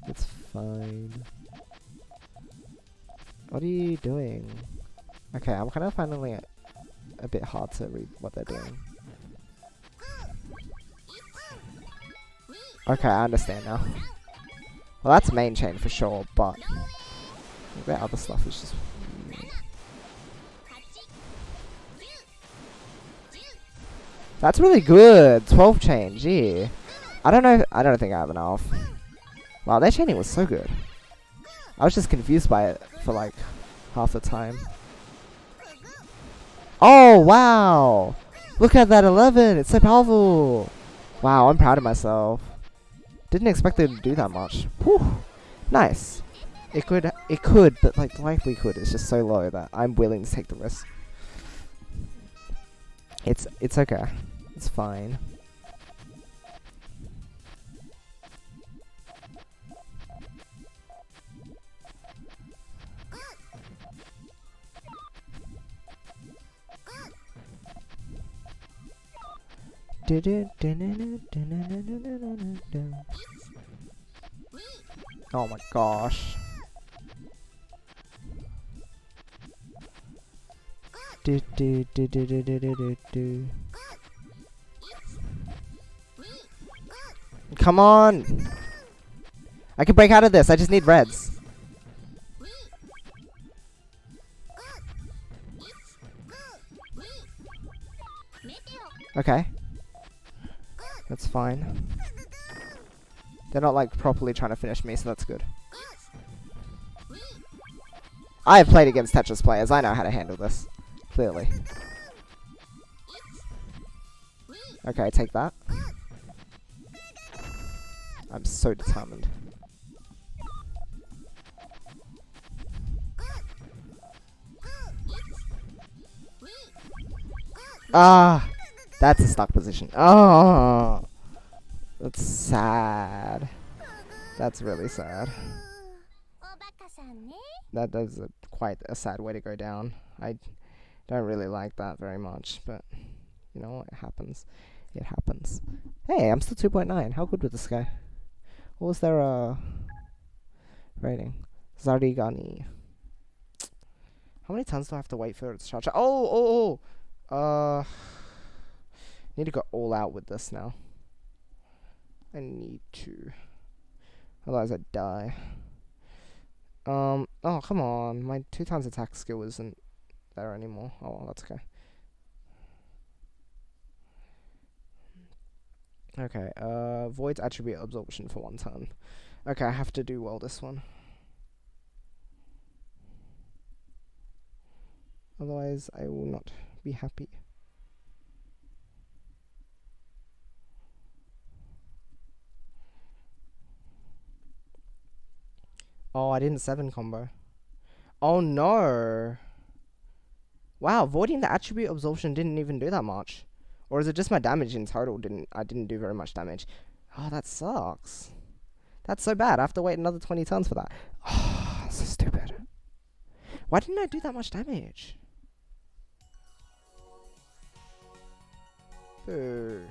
It's fine. What are you doing? Okay, I'm kind of finding it a bit hard to read what they're doing. Okay, I understand now. Well, that's main chain for sure, but the other stuff is just weird. That's really good. 12 chain, gee. I don't know. I don't think I have enough. Wow, their chaining was so good. I was just confused by it for like half the time. Oh wow! Look at that 11. It's so powerful. Wow, I'm proud of myself. Didn't expect it to do that much. Whew. Nice. It could, but like the likelihood is just so low that I'm willing to take the risk. It's okay. It's fine. Oh my gosh. Come on! I can break out of this, I just need reds. Okay. That's fine. They're not like properly trying to finish me, so that's good. I have played against Tetris players, I know how to handle this. Clearly. Okay, take that. I'm so determined. Ah! That's a stuck position. Oh! That's sad. That's really sad. That is quite a sad way to go down. I don't really like that very much, but you know what? It happens. It happens. Hey, I'm still 2.9. How good was this guy? What was their rating? Zarigani. How many turns do I have to wait for it to charge? Need to go all out with this now. I need to. Otherwise I die. Oh, come on. My 2 times attack skill isn't there anymore. Oh, well, that's okay. Okay, Void's attribute absorption for 1 turn. Okay, I have to do well this one. Otherwise, I will not be happy. Oh, I didn't 7 combo. Oh no! Wow, voiding the attribute absorption didn't even do that much. Or is it just my damage in total I didn't do very much damage? Oh, that sucks. That's so bad. I have to wait another 20 turns for that. Oh, so stupid. Why didn't I do that much damage? Boo.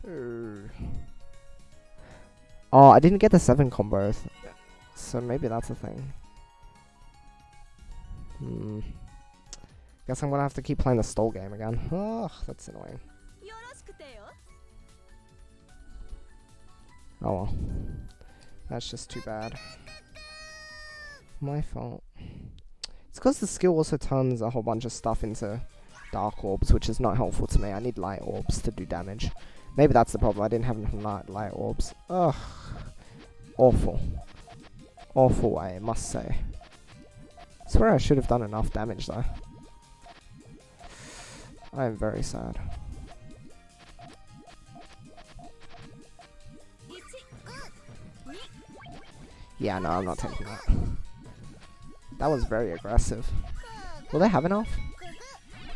Boo. Oh, I didn't get the 7 combos. So maybe that's a thing. Guess I'm gonna have to keep playing the stall game again. Ugh, that's annoying. Oh well. That's just too bad. My fault. It's because the skill also turns a whole bunch of stuff into dark orbs, which is not helpful to me. I need light orbs to do damage. Maybe that's the problem. I didn't have enough light orbs. Ugh. Awful. Awful, I must say. I swear I should have done enough damage though. I am very sad. Yeah, no, I'm not taking that. That was very aggressive. Will they have enough?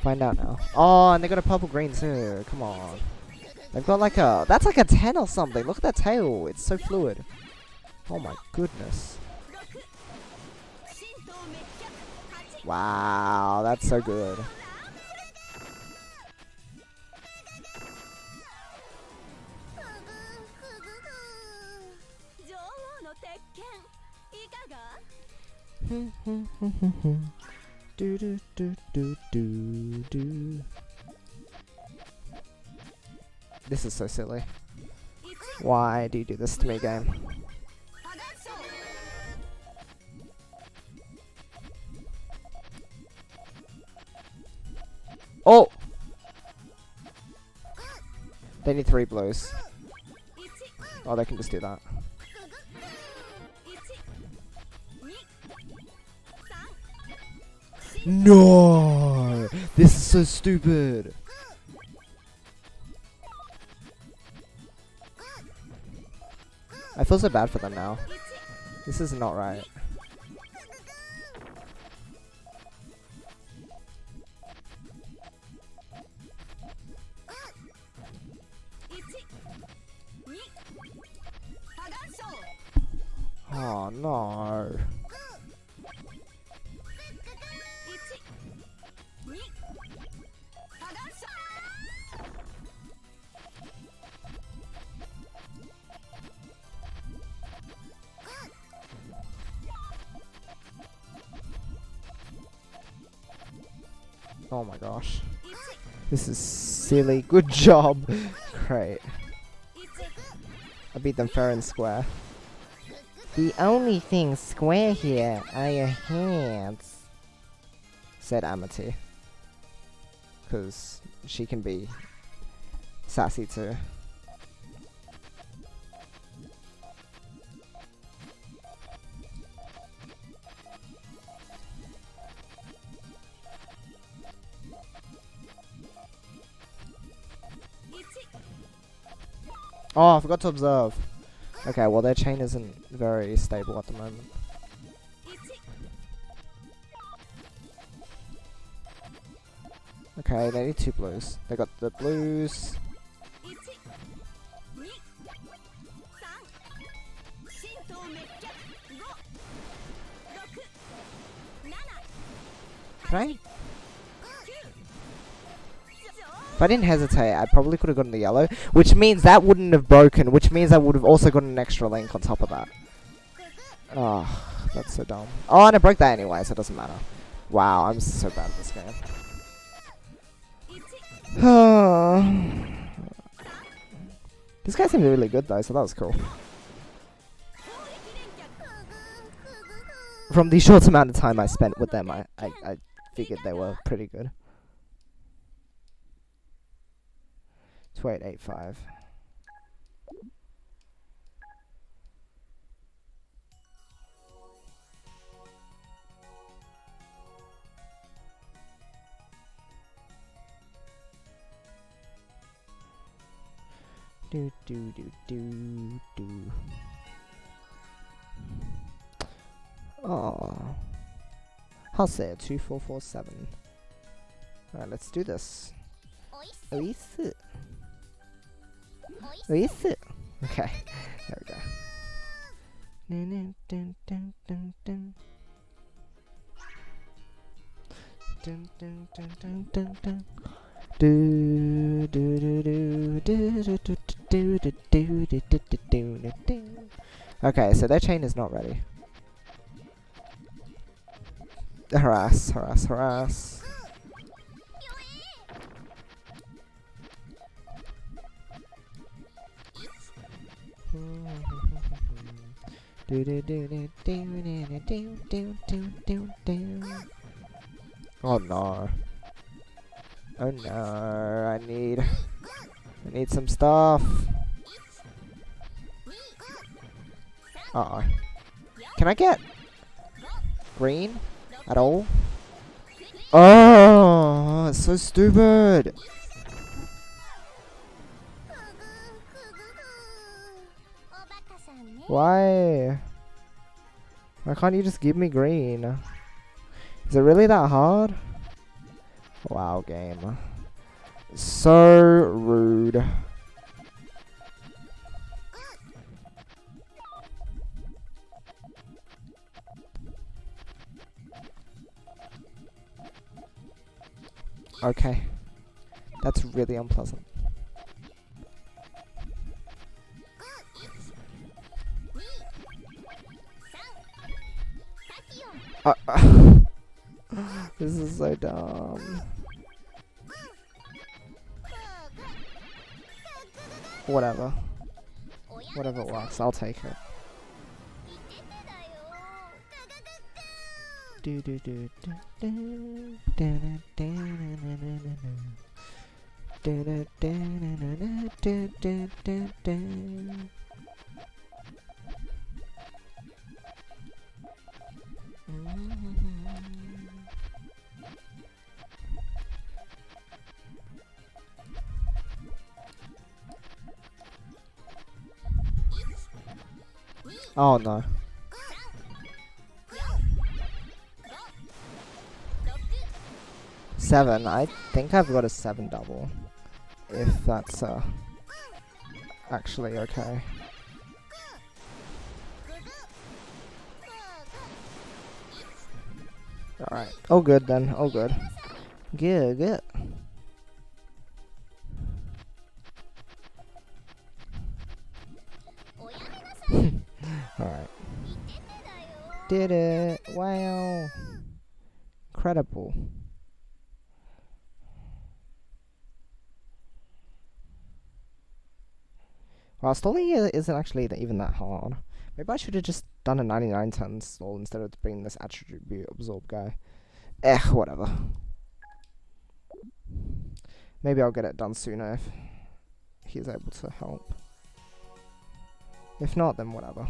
Find out now. Oh, and they got a purple green too. Come on. They've got like a... That's like a 10 or something. Look at that tail. It's so fluid. Oh my goodness. Wow, that's so good. Do do do do do do. This is so silly. Why do you do this to me, game? Oh! They need 3 blues. Oh, they can just do that. No! This is so stupid. I feel so bad for them now. This is not right. Oh no. Oh my gosh. This is silly. Good job. Great. I beat them fair and square. The only thing square here are your hands, said Amity. Because she can be sassy too. Oh, I forgot to observe. Okay, well their chain isn't very stable at the moment. Okay, they need 2 blues. They got the blues. Can I? If I didn't hesitate, I probably could have gotten the yellow, which means that wouldn't have broken, which means I would have also gotten an extra link on top of that. Oh, that's so dumb. Oh, and I broke that anyway, so it doesn't matter. Wow, I'm so bad at this game. This guy seemed really good though, so that was cool. From the short amount of time I spent with them, I figured they were pretty good. 2885. Do do do do do. Oh, I'll say 2447. Alright, let's do this. Oisu. Oisu. Okay, there we go. Dun dun dun dun dun. Dun dun dun dun dun dun. Do do do do do do do do do do do do do do. Okay, so their chain is not ready. Harass, harass, harass. Do do do do do do do do do do. Oh no. Oh no, I need some stuff. Uh-oh. Can I get green at all? Oh, it's so stupid. Why? Why can't you just give me green? Is it really that hard? Wow, game. So rude. Okay. That's really unpleasant. This is so dumb. Whatever. Whatever works, I'll take it. Do do do do do do do do do do do. Oh no. 7. I think I've got a 7 double. If that's actually okay. Alright. Oh good then. Oh good. Good, good. Alright. Did it. Wow. Incredible. Well, stalling isn't actually even that hard. Maybe I should have just done a 99 turn stall instead of bringing this attribute absorb guy. Whatever. Maybe I'll get it done sooner if he's able to help. If not, then whatever.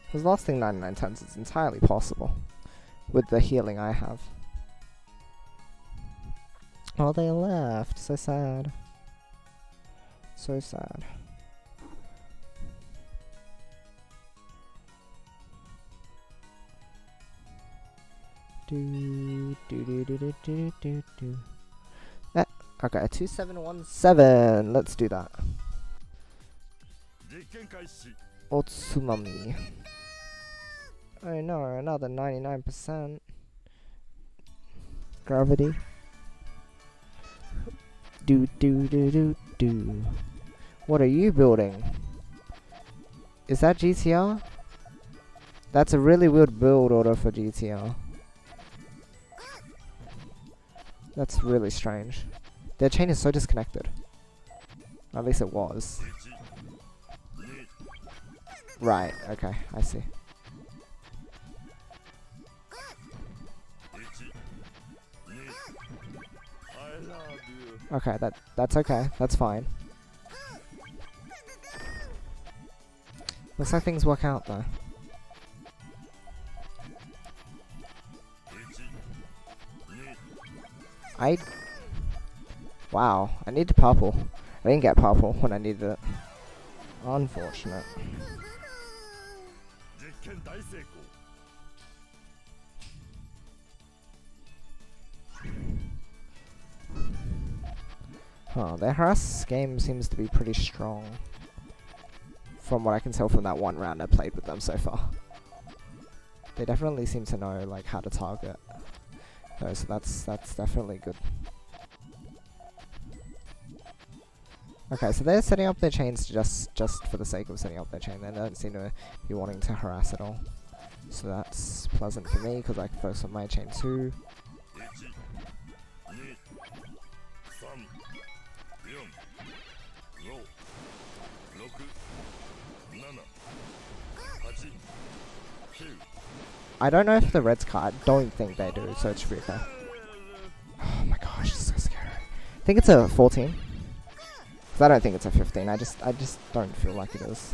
Because lasting 99 turns is entirely possible with the healing I have. Oh, they left. So sad. So sad. Do do do do do do do do. Okay, 2717. Let's do that. Otsumami. Oh no, another 99%. Gravity. Do do do do do. What are you building? Is that GTR? That's a really weird build order for GTR. That's really strange. Their chain is so disconnected. At least it was. Right, okay, I see. Okay, that's okay. That's fine. Looks like things work out though. Wow, I needed purple. I didn't get purple when I needed it. Unfortunate. Huh, their harass game seems to be pretty strong. From what I can tell from that one round I played with them so far. They definitely seem to know like how to target. No, so that's definitely good. Okay, so they're setting up their chains just for the sake of setting up their chain. They don't seem to be wanting to harass at all. So that's pleasant for me because I can focus on my chain too. I don't know if the Reds card. I don't think they do, so it's Rika. Oh my gosh, it's so scary. I think it's a 14. Because I don't think it's a 15. I just don't feel like it is.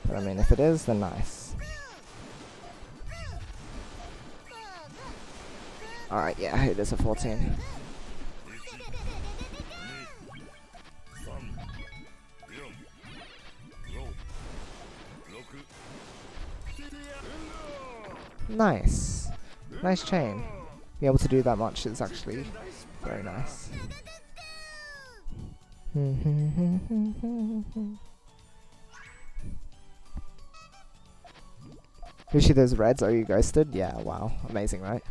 But I mean, if it is, then nice. Alright, yeah, it is a 14. Nice. Nice chain. being able to do that much is actually very nice. You see those reds? Are you ghosted? Yeah, wow. Amazing, right?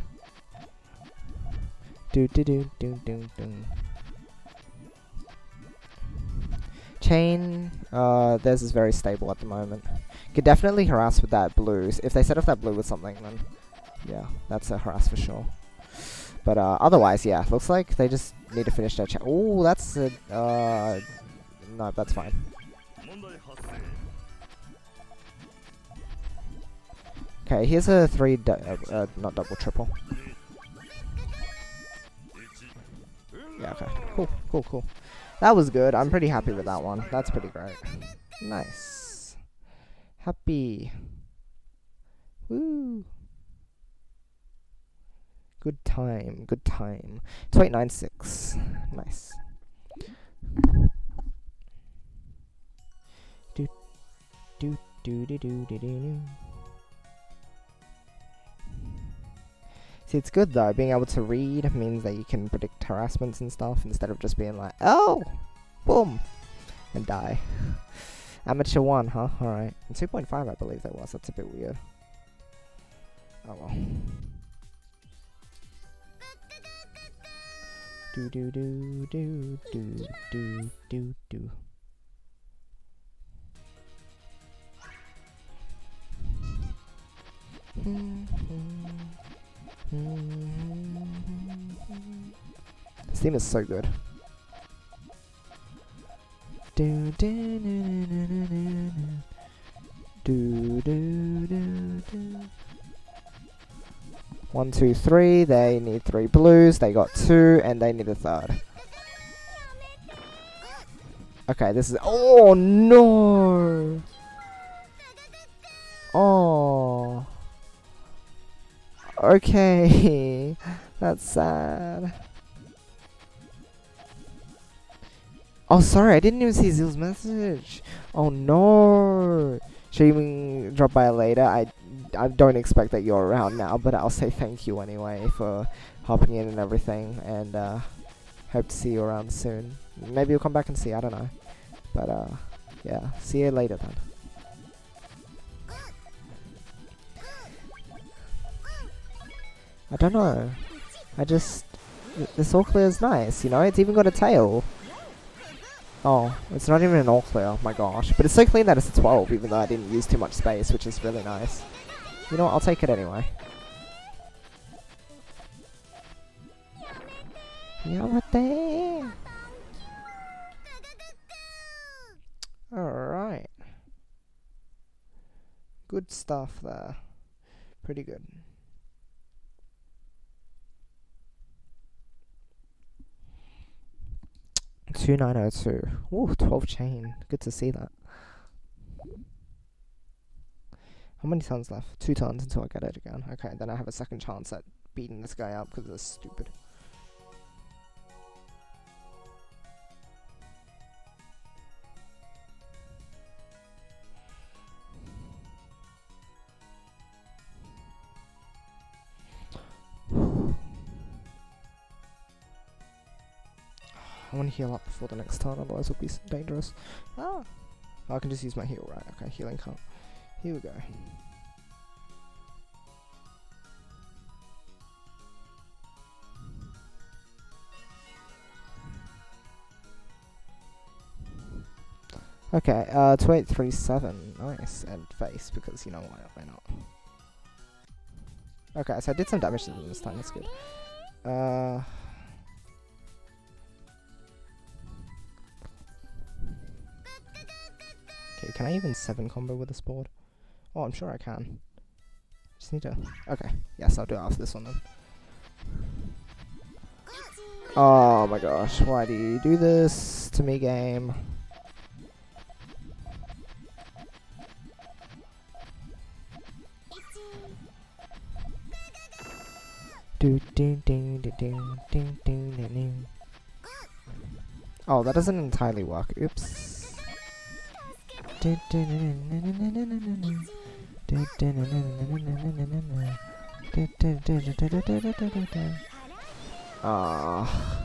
Do do do do do do. Chain, theirs is very stable at the moment. Could definitely harass with that blue. If they set off that blue with something, then yeah, that's a harass for sure. But otherwise, yeah, looks like they just need to finish their chain. Oh, that's a, no, that's fine. Okay, here's a not double, triple. Yeah, okay, cool. That was good. I'm pretty happy with that one. That's pretty great. Nice. Happy. Woo. Good time. 2896. Nice. Do do do do do do do. See, it's good though. Being able to read means that you can predict harassments and stuff instead of just being like, oh, boom, and die. Amateur 1, huh? Alright. 2.5 I believe that was. That's a bit weird. Oh well. Do do do do do do do do. This theme is so good. Do do do do do do. 1, 2, 3. They need 3 blues. They got 2, and they need a third. Okay, this is. Oh no! Oh. Okay, that's sad. Oh, sorry, I didn't even see Zill's message. Oh no. Should even drop by later. I don't expect that you're around now, but I'll say thank you anyway for hopping in and everything, and hope to see you around soon. Maybe you'll come back and see. I don't know, but yeah, see you later then. I don't know. This all clear is nice, you know? It's even got a tail. Oh, it's not even an all clear. Oh my gosh. But it's so clean that it's a 12, even though I didn't use too much space, which is really nice. You know what? I'll take it anyway. Alright. Good stuff there. Pretty good. 2902. Ooh, 12 chain. Good to see that. How many turns left? 2 turns until I get it again. Okay, then I have a second chance at beating this guy up because it's stupid. I want to heal up before the next turn, otherwise it'll be dangerous. Ah! Oh, I can just use my heal, right? Okay, healing can't. Here we go. Okay, 2837. Nice. And face, because you know why not? Okay, so I did some damage to them this time, that's good. Okay, can I even 7 combo with this board? Oh, I'm sure I can. Just need to. Okay, yes, I'll do it after this one then. Oh my gosh, why do you do this to me, game? Oh, that doesn't entirely work. Oops. Ah.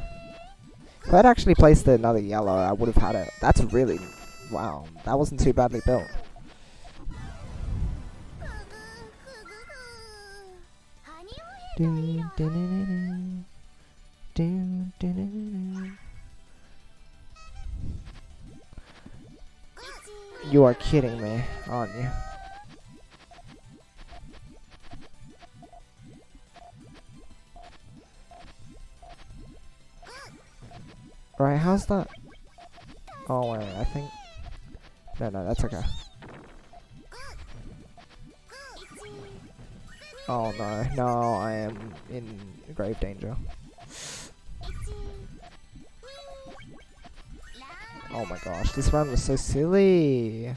If I'd actually placed another yellow, I would have had it. That's really... Wow, that wasn't too badly built. You are kidding me, aren't you? Right, how's that? Oh wait, I think... No, that's okay. Oh no, I am in grave danger. Oh my gosh, this round was so silly.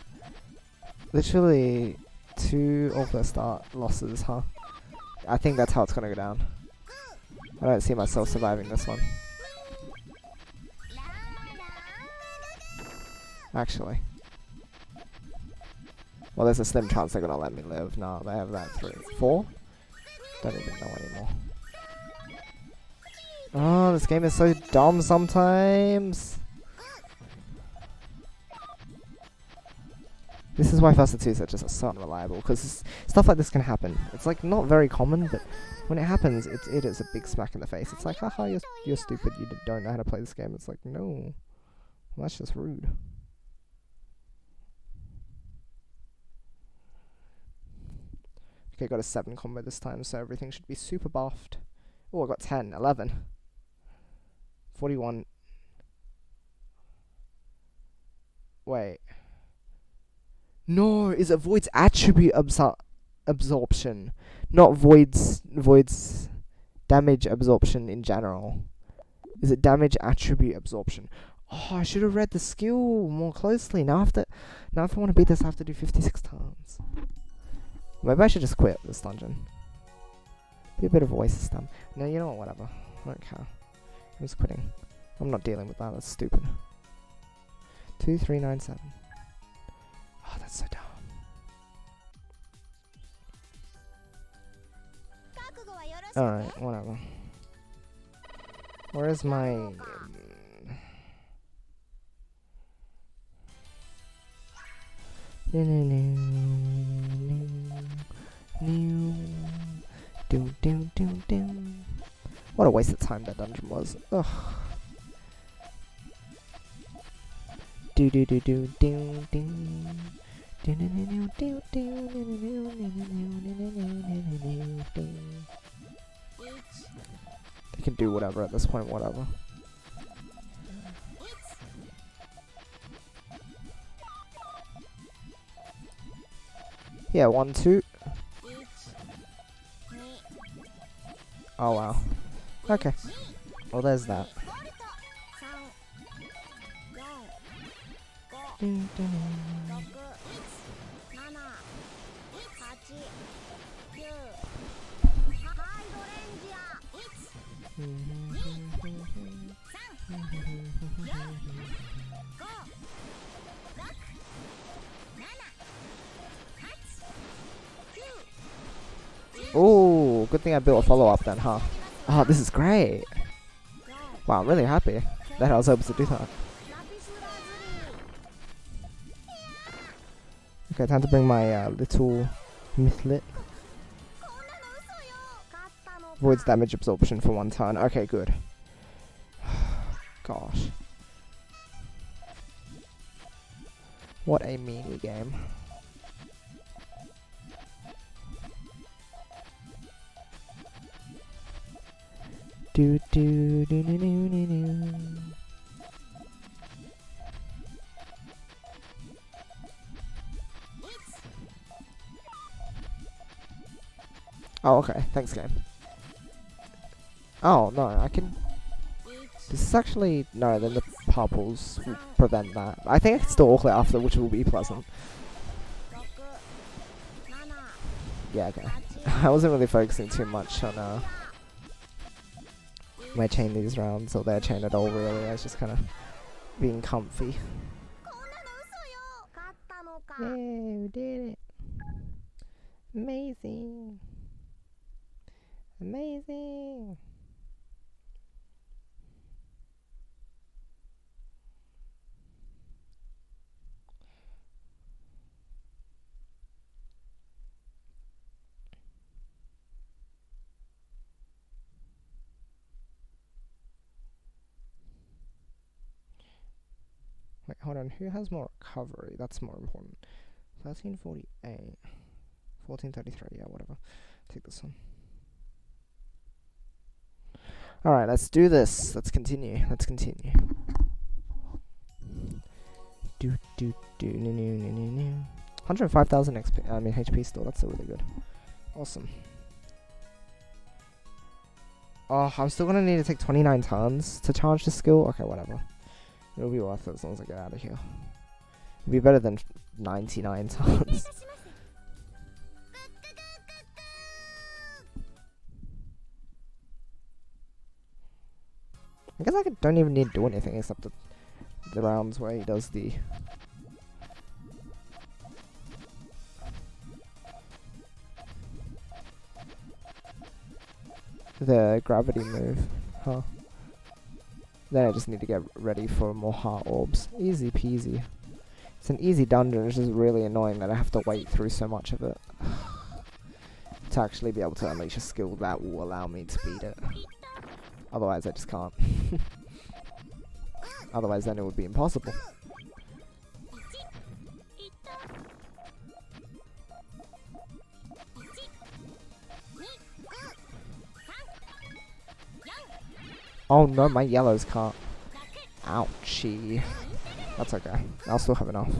Literally 2 of the start losses, huh? I think that's how it's gonna go down. I don't see myself surviving this one. Actually. Well, there's a slim chance they're gonna let me live. No, they have that 3. 4? Don't even know anymore. Oh, this game is so dumb sometimes. This is why Faster 2s are just so unreliable, because stuff like this can happen. It's like not very common, but when it happens, it is a big smack in the face. It's like, haha, you're stupid, you don't know how to play this game. It's like, no, well, that's just rude. Okay, got a 7 combo this time, so everything should be super buffed. Oh, I got 10, 11, 41. Wait. No, is it Void's attribute absorption, not Void's damage absorption in general? Is it damage attribute absorption? Oh, I should have read the skill more closely. Now if I want to beat this, I have to do 56 times. Maybe I should just quit this dungeon. Be a bit of a waste of stamina. No, you know what? Whatever. I don't care. I'm just quitting. I'm not dealing with that. That's stupid. 2397. Oh, that's so dumb. Alright, whatever. Where is my... What a waste of time that dungeon was. Ugh. They can do whatever at this point, whatever. Yeah, 1, 2. Oh wow. Okay. Well, there's that. Oh, good thing I built a follow-up then, huh? Oh, this is great. Wow, I'm really happy that I was able to do that. Okay, time to bring my little mythlit. Voids damage absorption for 1 turn. Okay, good. Gosh. What a mini game. Do do do do do do do. Oh, okay. Thanks, game. Oh, no, I can... This is actually... No, then the purples will prevent that. I think I can still all-clear after, which will be pleasant. Yeah, okay. I wasn't really focusing too much on my chain these rounds, or their chain at all, really. I was just kind of being comfy. Yay, we did it. Amazing. Amazing. Wait, hold on. Who has more recovery? That's more important. 1348. 1433. Yeah, whatever. Take this one. Alright, let's do this. Let's continue. Let's continue. Do, do, do, no, no, no, no, no. 105,000 XP. I mean, HP still. That's still really good. Awesome. Oh, I'm still gonna need to take 29 turns to charge the skill. Okay, whatever. It'll be worth it as long as I get out of here. It'll be better than 99 turns. I guess I don't even need to do anything except the rounds where he does the gravity move. Huh. Then I just need to get ready for more heart orbs. Easy peasy. It's an easy dungeon, it's just really annoying that I have to wait through so much of it. To actually be able to unleash a skill that will allow me to beat it. Otherwise I just can't. Otherwise then it would be impossible. Oh no, my yellows can't. Ouchie. That's okay. I'll still have enough.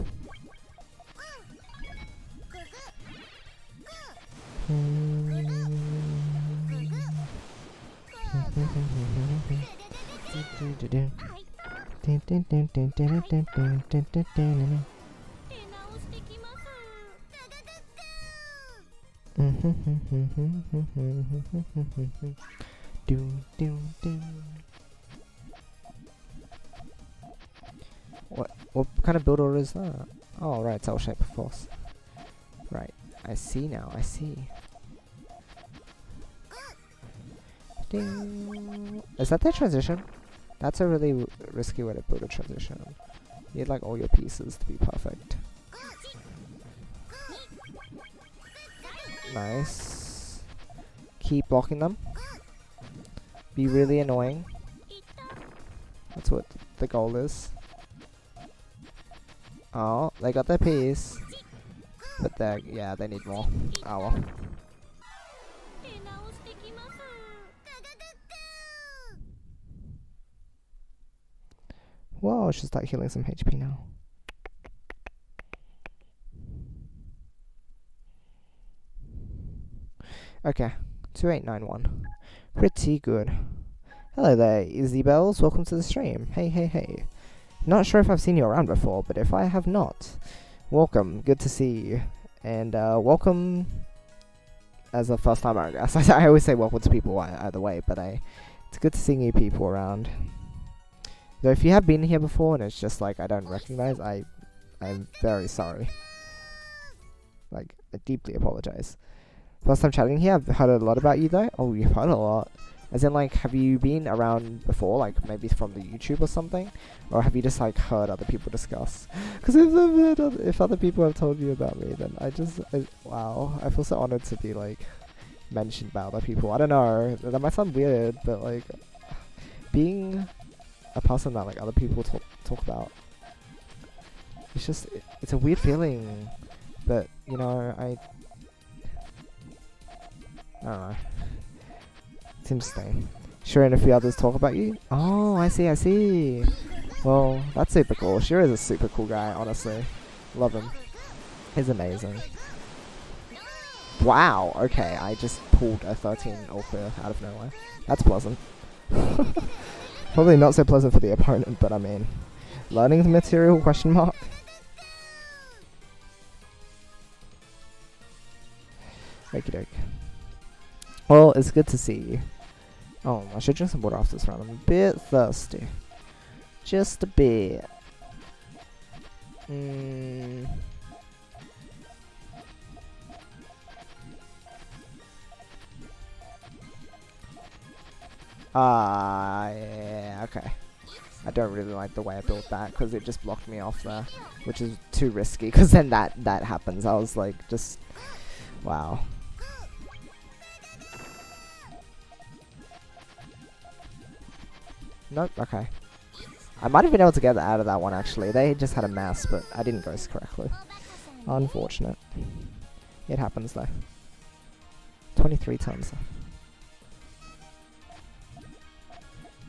What kind of build order is that? Oh right, it's L shape of force. Right, I see now, I see. Ding. Is that the transition? That's a really risky way to build a transition. You need like all your pieces to be perfect. Nice. Keep blocking them. Be really annoying. That's what the goal is. Oh, they got their piece. But yeah, they need more. Oh well. Whoa, I should start healing some HP now. Okay, 2891. Pretty good. Hello there, Izzy Bells. Welcome to the stream. Hey, hey, hey. Not sure if I've seen you around before, but if I have not, welcome. Good to see you. And welcome as a first timer, I guess. I always say welcome to people either way, but it's good to see new people around. Though if you have been here before and it's just like I don't recognize, I'm very sorry. Like, I deeply apologize. First time chatting here, I've heard a lot about you though. Oh, you've heard a lot. As in, like, have you been around before, like, maybe from the YouTube or something? Or have you just, like, heard other people discuss? Because if other people have told you about me, then wow, I feel so honored to be, like, mentioned by other people. I don't know, that might sound weird, but, like, being a person that, like, other people talk about, it's just, it's a weird feeling, but, you know, I don't know. It's interesting. Sure, and a few others talk about you? Oh, I see, I see. Well, that's super cool. Sure is a super cool guy, honestly. Love him. He's amazing. Wow, okay, I just pulled a 13 all clear out of nowhere. That's pleasant. Probably not so pleasant for the opponent, but I mean, learning the material, question mark? Okie doke. Well, it's good to see you. Oh, I should drink some water after this round. I'm a bit thirsty. Just a bit. Yeah, okay. I don't really like the way I built that because it just blocked me off there, which is too risky. Because then that happens. I was like, just wow. Nope. Okay. I might have been able to get out of that one actually. They just had a mass, but I didn't ghost correctly. Unfortunate. It happens though. 23 times.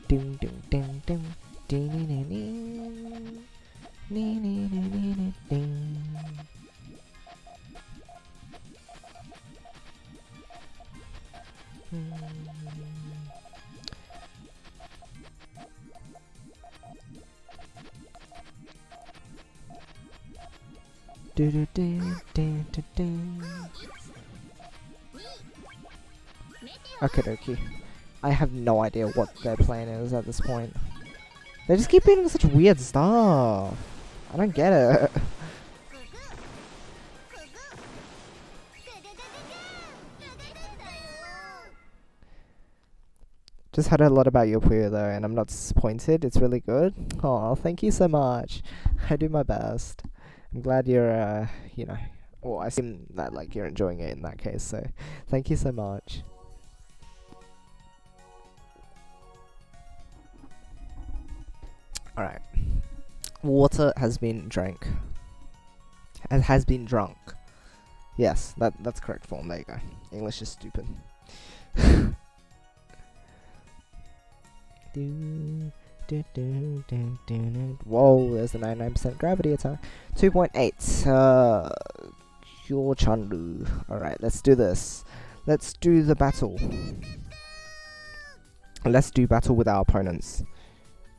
Ding ding ding ding. Ding ding ding ding. Ding ding ding ding ding. Do do do do do do. Okay, dokie. I have no idea what their plan is at this point. They just keep beating such weird stuff. I don't get it. Just heard a lot about your Puyo though, and I'm not disappointed. It's really good. Oh, thank you so much. I do my best. I'm glad you're, you know, well, I seem that like you're enjoying it in that case. So, thank you so much. Alright. Water has been drank. It has been drunk. Yes, that's correct form. There you go. English is stupid. Whoa, there's the 99% gravity attack. 2.8. Your Chandu. Alright, let's do this. Let's do the battle. Let's do battle with our opponents.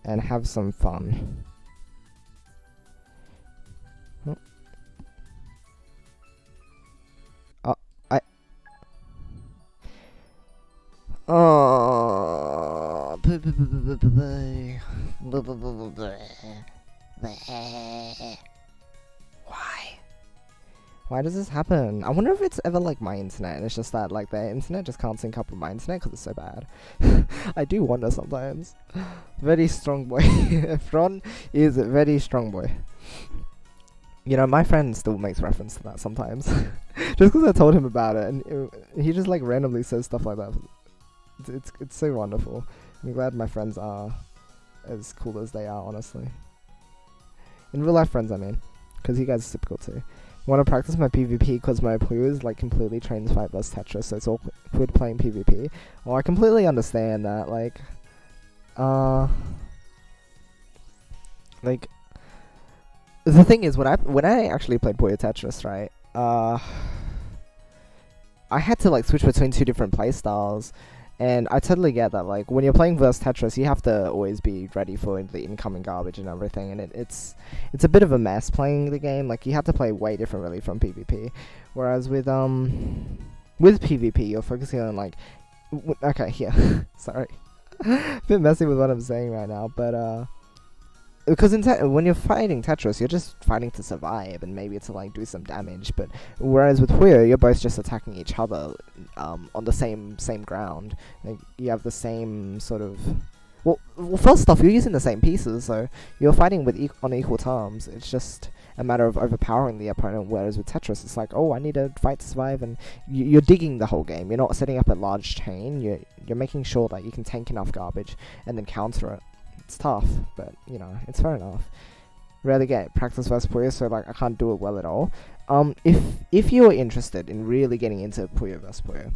And have some fun. Oh. Why does this happen? I wonder if it's ever like my internet and it's just that like their internet just can't sync up with my internet because it's so bad. I do wonder sometimes. Very strong boy. Fron is a very strong boy. You know, my friend still makes reference to that sometimes. Just because I told him about it and he just like randomly says stuff like that. It's so wonderful. I'm glad my friends are as cool as they are, honestly. In real life friends, I mean. Because you guys are super cool too. I want to practice my PvP because my Puyo is like completely trains fight vs Tetris, so it's awkward playing PvP. Well, I completely understand that, like, the thing is, when I actually played Puyo Tetris, right, I had to like switch between two different playstyles. And I totally get that, like, when you're playing versus Tetris, you have to always be ready for the incoming garbage and everything, and it's a bit of a mess playing the game. Like, you have to play way differently from PvP. Whereas with PvP, you're focusing on, like, okay, here, sorry. A bit messy with what I'm saying right now, but, because when you're fighting Tetris, you're just fighting to survive and maybe to like do some damage. But whereas with Puyo, you're both just attacking each other on the same ground. Like, you have the same sort of. Well, first off, you're using the same pieces, so you're fighting with on equal terms. It's just a matter of overpowering the opponent. Whereas with Tetris, it's like, oh, I need to fight to survive, and you're digging the whole game. You're not setting up a large chain. You're making sure that you can tank enough garbage and then counter it. It's tough, but you know, it's fair enough. Rarely get practice vs Puyo, so like I can't do it well at all. If you're interested in really getting into Puyo vs Puyo,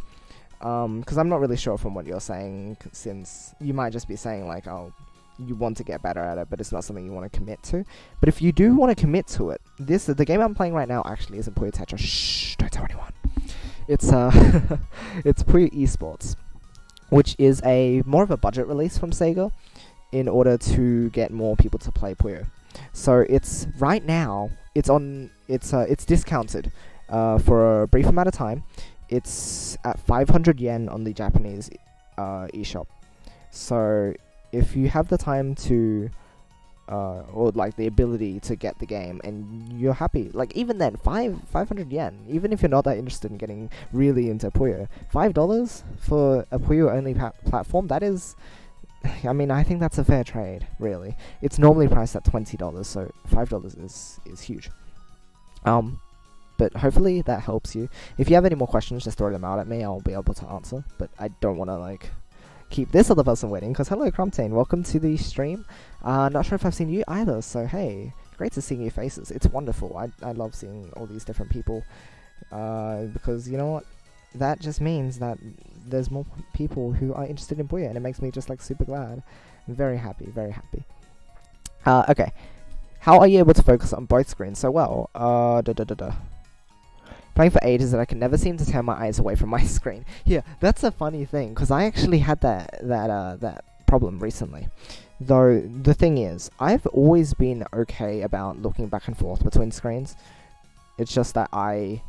because I'm not really sure from what you're saying, since you might just be saying like, oh, you want to get better at it, but it's not something you want to commit to. But if you do want to commit to it, the game I'm playing right now actually isn't Puyo Tetris. Shh, don't tell anyone. It's it's Puyo Esports, which is more of a budget release from Sega, in order to get more people to play Puyo. So it's right now it's discounted for a brief amount of time. It's at 500 yen on the Japanese eShop. So if you have the time to or like the ability to get the game, and you're happy. Like even then, 500 yen. Even if you're not that interested in getting really into Puyo, $5 for a Puyo only platform. That is, I mean, I think that's a fair trade. Really, it's normally priced at $20, so $5 is huge. But hopefully that helps you. If you have any more questions, just throw them out at me. I'll be able to answer. But I don't want to like keep this other person waiting, because hello Crumptain, welcome to the stream. Not sure if I've seen you either, so hey, great to see your faces. It's wonderful. I love seeing all these different people, because you know what, that just means that there's more people who are interested in Puyo, and it makes me just like super glad. I'm very happy, very happy. Okay, how are you able to focus on both screens so well? Playing for ages and I can never seem to turn my eyes away from my screen. Yeah, that's a funny thing, because I actually had that problem recently. Though the thing is, I've always been okay about looking back and forth between screens. It's just that I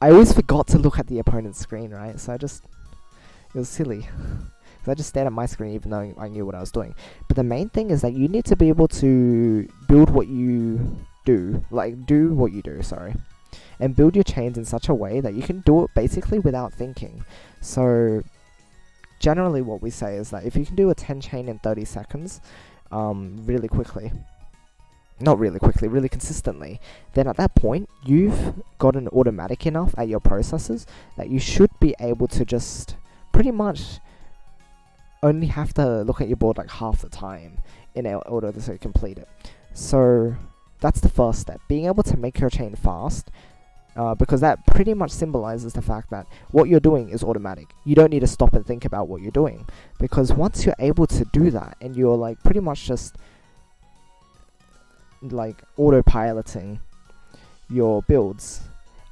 always forgot to look at the opponent's screen, right? So it was silly. So I just stared at my screen even though I knew what I was doing. But the main thing is that you need to be able to build what you do, and build your chains in such a way that you can do it basically without thinking. So generally what we say is that if you can do a 10 chain in 30 seconds, really consistently, then at that point you've gotten automatic enough at your processes that you should be able to just pretty much only have to look at your board like half the time in order to complete it. So that's the first step, being able to make your chain fast. Because that pretty much symbolizes the fact that what you're doing is automatic. You don't need to stop and think about what you're doing. Because once you're able to do that, and you're like pretty much just like autopiloting your builds,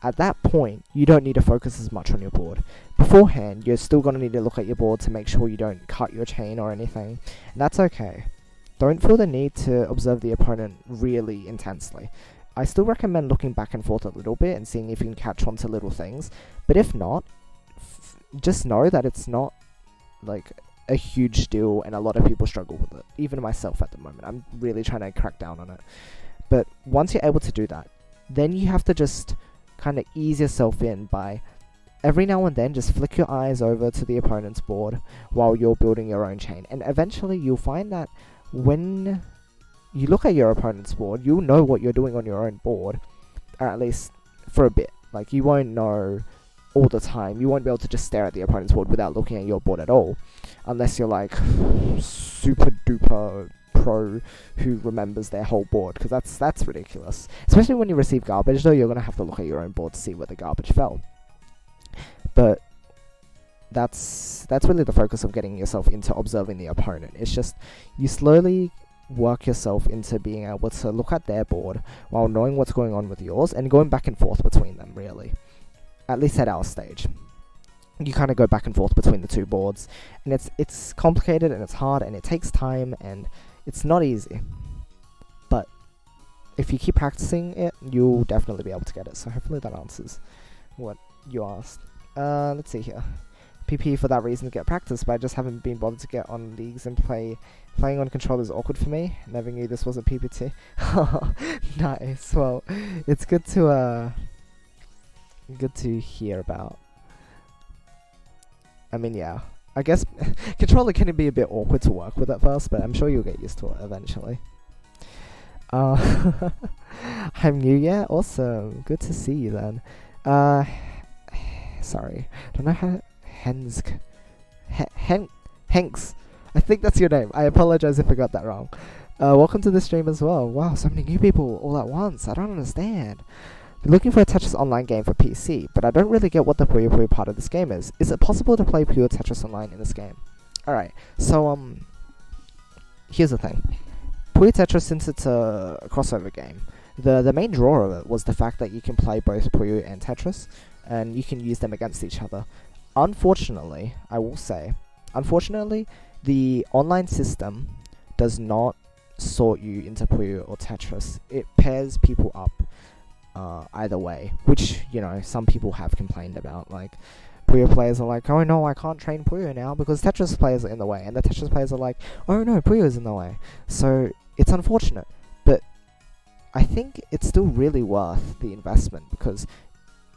at that point, you don't need to focus as much on your board. Beforehand, you're still going to need to look at your board to make sure you don't cut your chain or anything. And that's okay. Don't feel the need to observe the opponent really intensely. I still recommend looking back and forth a little bit and seeing if you can catch on to little things. But if not, just know that it's not like a huge deal and a lot of people struggle with it. Even myself at the moment. I'm really trying to crack down on it. But once you're able to do that, then you have to just kind of ease yourself in by every now and then just flick your eyes over to the opponent's board while you're building your own chain. And eventually you'll find that when you look at your opponent's board, you'll know what you're doing on your own board, or at least for a bit. Like, you won't know all the time. You won't be able to just stare at the opponent's board without looking at your board at all, unless you're like super duper pro who remembers their whole board, because that's ridiculous. Especially when you receive garbage, though, you're gonna have to look at your own board to see where the garbage fell. But that's really the focus of getting yourself into observing the opponent. It's just you slowly work yourself into being able to look at their board while knowing what's going on with yours and going back and forth between them, really. At least at our stage. You kind of go back and forth between the two boards, and it's complicated and it's hard and it takes time and it's not easy. But if you keep practicing it, you'll definitely be able to get it. So hopefully that answers what you asked. Let's see here. PP for that reason to get practice, but I just haven't been bothered to get on leagues and playing on controller is awkward for me. Never knew this was a PPT. Nice. Well, it's good to hear about. I mean, yeah. I guess controller can be a bit awkward to work with at first, but I'm sure you'll get used to it eventually. I'm new, yeah? Awesome. Good to see you then. Sorry. Don't know how... Henks. I think that's your name. I apologize if I got that wrong. Welcome to the stream as well. Wow, so many new people all at once. I don't understand. Been looking for a Tetris Online game for PC, but I don't really get what the Puyo Puyo part of this game is. Is it possible to play pure Tetris Online in this game? Alright, so here's the thing. Puyo Tetris, since it's a crossover game, the main draw of it was the fact that you can play both Puyo and Tetris, and you can use them against each other. Unfortunately, I will say, the online system does not sort you into Puyo or Tetris. It pairs people up either way, which, you know, some people have complained about. Like, Puyo players are like, oh no, I can't train Puyo now because Tetris players are in the way, and the Tetris players are like, oh no, Puyo's in the way. So it's unfortunate, but I think it's still really worth the investment because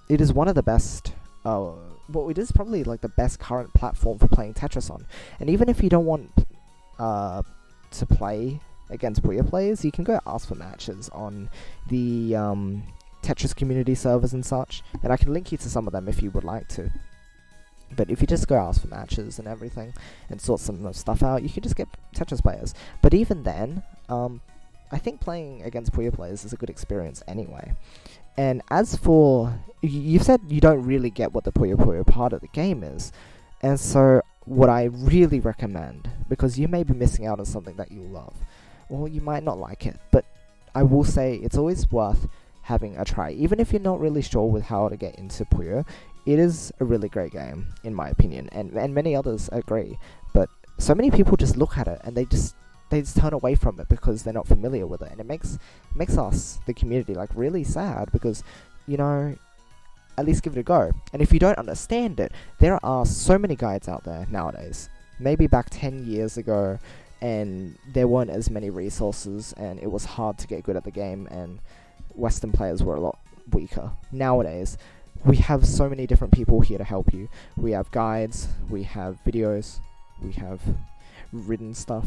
it is one of the best. Well, it is probably like the best current platform for playing Tetris on. And even if you don't want to play against Puyo players, you can go ask for matches on the Tetris community servers and such. And I can link you to some of them if you would like to. But if you just go ask for matches and everything and sort some stuff out, you can just get Tetris players. But even then, I think playing against Puyo players is a good experience anyway. And as for... You've said you don't really get what the Puyo Puyo part of the game is. And so what I really recommend, because you may be missing out on something that you love, or you might not like it, but I will say it's always worth having a try. Even if you're not really sure with how to get into Puyo, it is a really great game, in my opinion, and many others agree. But so many people just look at it and they just turn away from it because they're not familiar with it, and it makes us, the community, like really sad because, you know, at least give it a go. And if you don't understand it, there are so many guides out there nowadays. Maybe back 10 years ago, and there weren't as many resources, and it was hard to get good at the game, and Western players were a lot weaker. Nowadays, we have so many different people here to help you. We have guides, we have videos, we have written stuff,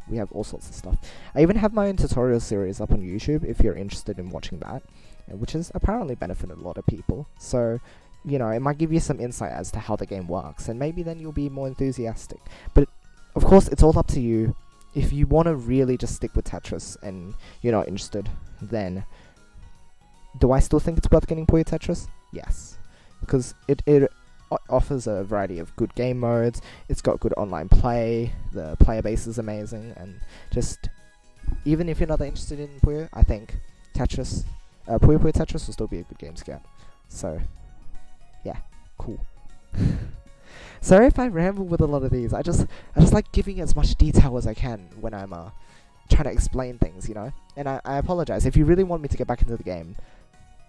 we have all sorts of stuff. I even have my own tutorial series up on YouTube if you're interested in watching that, which has apparently benefited a lot of people. So, you know, it might give you some insight as to how the game works, and maybe then you'll be more enthusiastic. But, of course, it's all up to you. If you want to really just stick with Tetris and you're not interested, then do I still think it's worth getting Puyo Tetris? Yes. Because it offers a variety of good game modes, it's got good online play, the player base is amazing, and just, even if you're not that interested in Puyo, I think Tetris, Puyo Puyo Tetris will still be a good game to get. So, yeah, cool. Sorry if I ramble with a lot of these, I just like giving as much detail as I can when I'm trying to explain things, you know? And I apologize, if you really want me to get back into the game,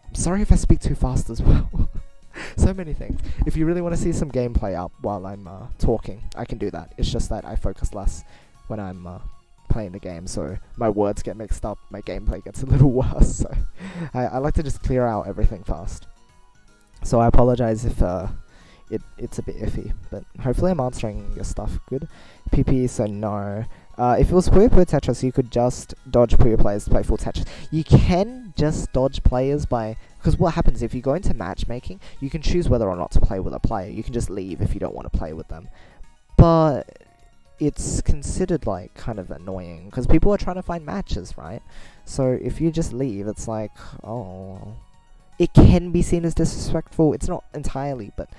I'm sorry if I speak too fast as well. So many things. If you really want to see some gameplay up while I'm talking, I can do that. It's just that I focus less when I'm playing the game, so my words get mixed up, my gameplay gets a little worse, so I like to just clear out everything fast. So I apologize if it's a bit iffy, but hopefully I'm answering your stuff good. PP, so no. If it was Puyo Puyo Tetris, you could just dodge Puyo players to play full Tetris. You can just dodge players by... Because what happens if you go into matchmaking, you can choose whether or not to play with a player. You can just leave if you don't want to play with them. But it's considered, like, kind of annoying, because people are trying to find matches, right? So if you just leave, it's like, oh... It can be seen as disrespectful. It's not entirely, but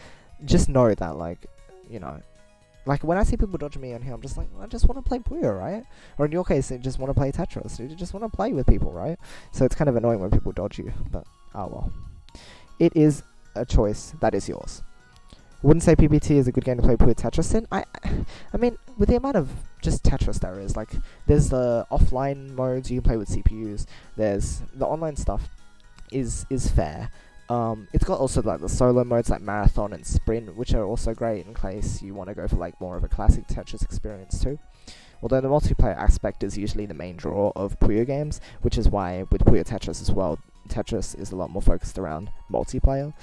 just know that, like, you know... Like, when I see people dodging me on here, I'm just like, I just want to play Puyo, right? Or in your case, you just want to play Tetris. You just want to play with people, right? So it's kind of annoying when people dodge you, but oh well. It is a choice that is yours. Wouldn't say PPT is a good game to play Puyo Tetris in. I mean, with the amount of just Tetris there is, like, there's the offline modes you can play with CPUs. There's the online stuff is fair. It's got also like the solo modes like Marathon and Sprint, which are also great in case you want to go for like more of a classic Tetris experience too. Although the multiplayer aspect is usually the main draw of Puyo games, which is why with Puyo Tetris as well, Tetris is a lot more focused around multiplayer.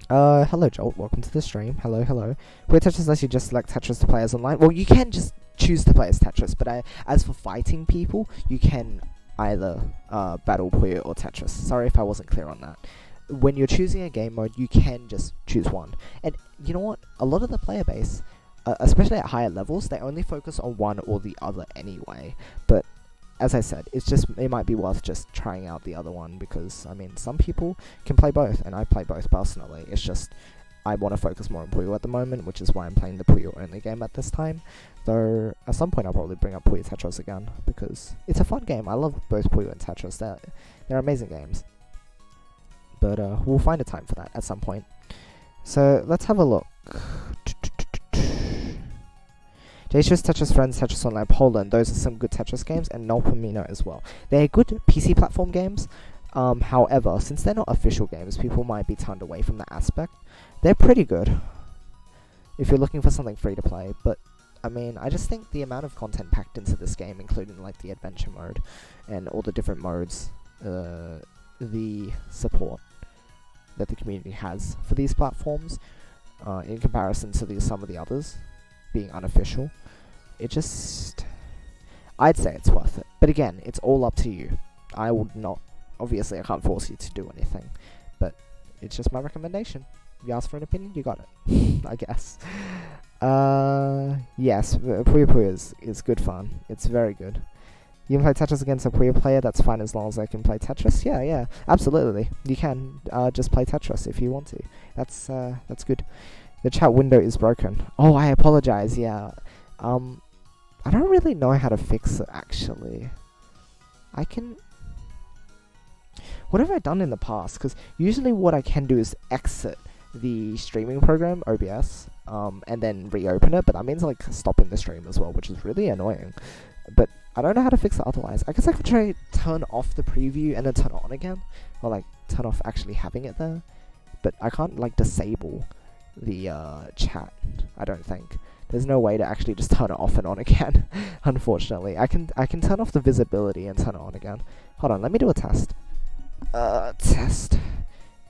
Hello Jolt, welcome to the stream. Hello. Puyo Tetris lets you just select Tetris to play as online. Well, you can just choose to play as Tetris, but as for fighting people, you can either battle Puyo or Tetris. Sorry if I wasn't clear on that. When you're choosing a game mode, you can just choose one. And you know what? A lot of the player base, especially at higher levels, they only focus on one or the other anyway. But as I said, it might be worth just trying out the other one, because I mean, some people can play both, and I play both personally. It's just I want to focus more on Puyo at the moment, which is why I'm playing the Puyo only game at this time. Though at some point I'll probably bring up Puyo Tetris again, because it's a fun game. I love both Puyo and Tetris. They're amazing games. But we'll find a time for that at some point. So let's have a look. Datris, Tetris Friends, Tetris Online Poland. Those are some good Tetris games, and Nolpamino as well. They're good PC platform games. However, since they're not official games, people might be turned away from that aspect. They're pretty good if you're looking for something free to play, but I mean, I just think the amount of content packed into this game, including like the adventure mode and all the different modes, the support that the community has for these platforms, in comparison to some of the others being unofficial, I'd say it's worth it. But again, it's all up to you. I would not, obviously I can't force you to do anything, but it's just my recommendation. If you ask for an opinion, you got it, I guess. Yes, Puyo Puyo is good fun. It's very good. You can play Tetris against a Puyo player, that's fine as long as they can play Tetris. Yeah, absolutely. You can just play Tetris if you want to. That's good. The chat window is broken. Oh, I apologize, yeah. I don't really know how to fix it, actually. What have I done in the past? Because usually what I can do is exit the streaming program, OBS, and then reopen it, but that means like stopping the stream as well, which is really annoying. But I don't know how to fix it otherwise. I guess I could try turn off the preview and then turn it on again, or like turn off actually having it there. But I can't like disable the chat, I don't think. There's no way to actually just turn it off and on again, unfortunately. I can turn off the visibility and turn it on again. Hold on, let me do a test. Test.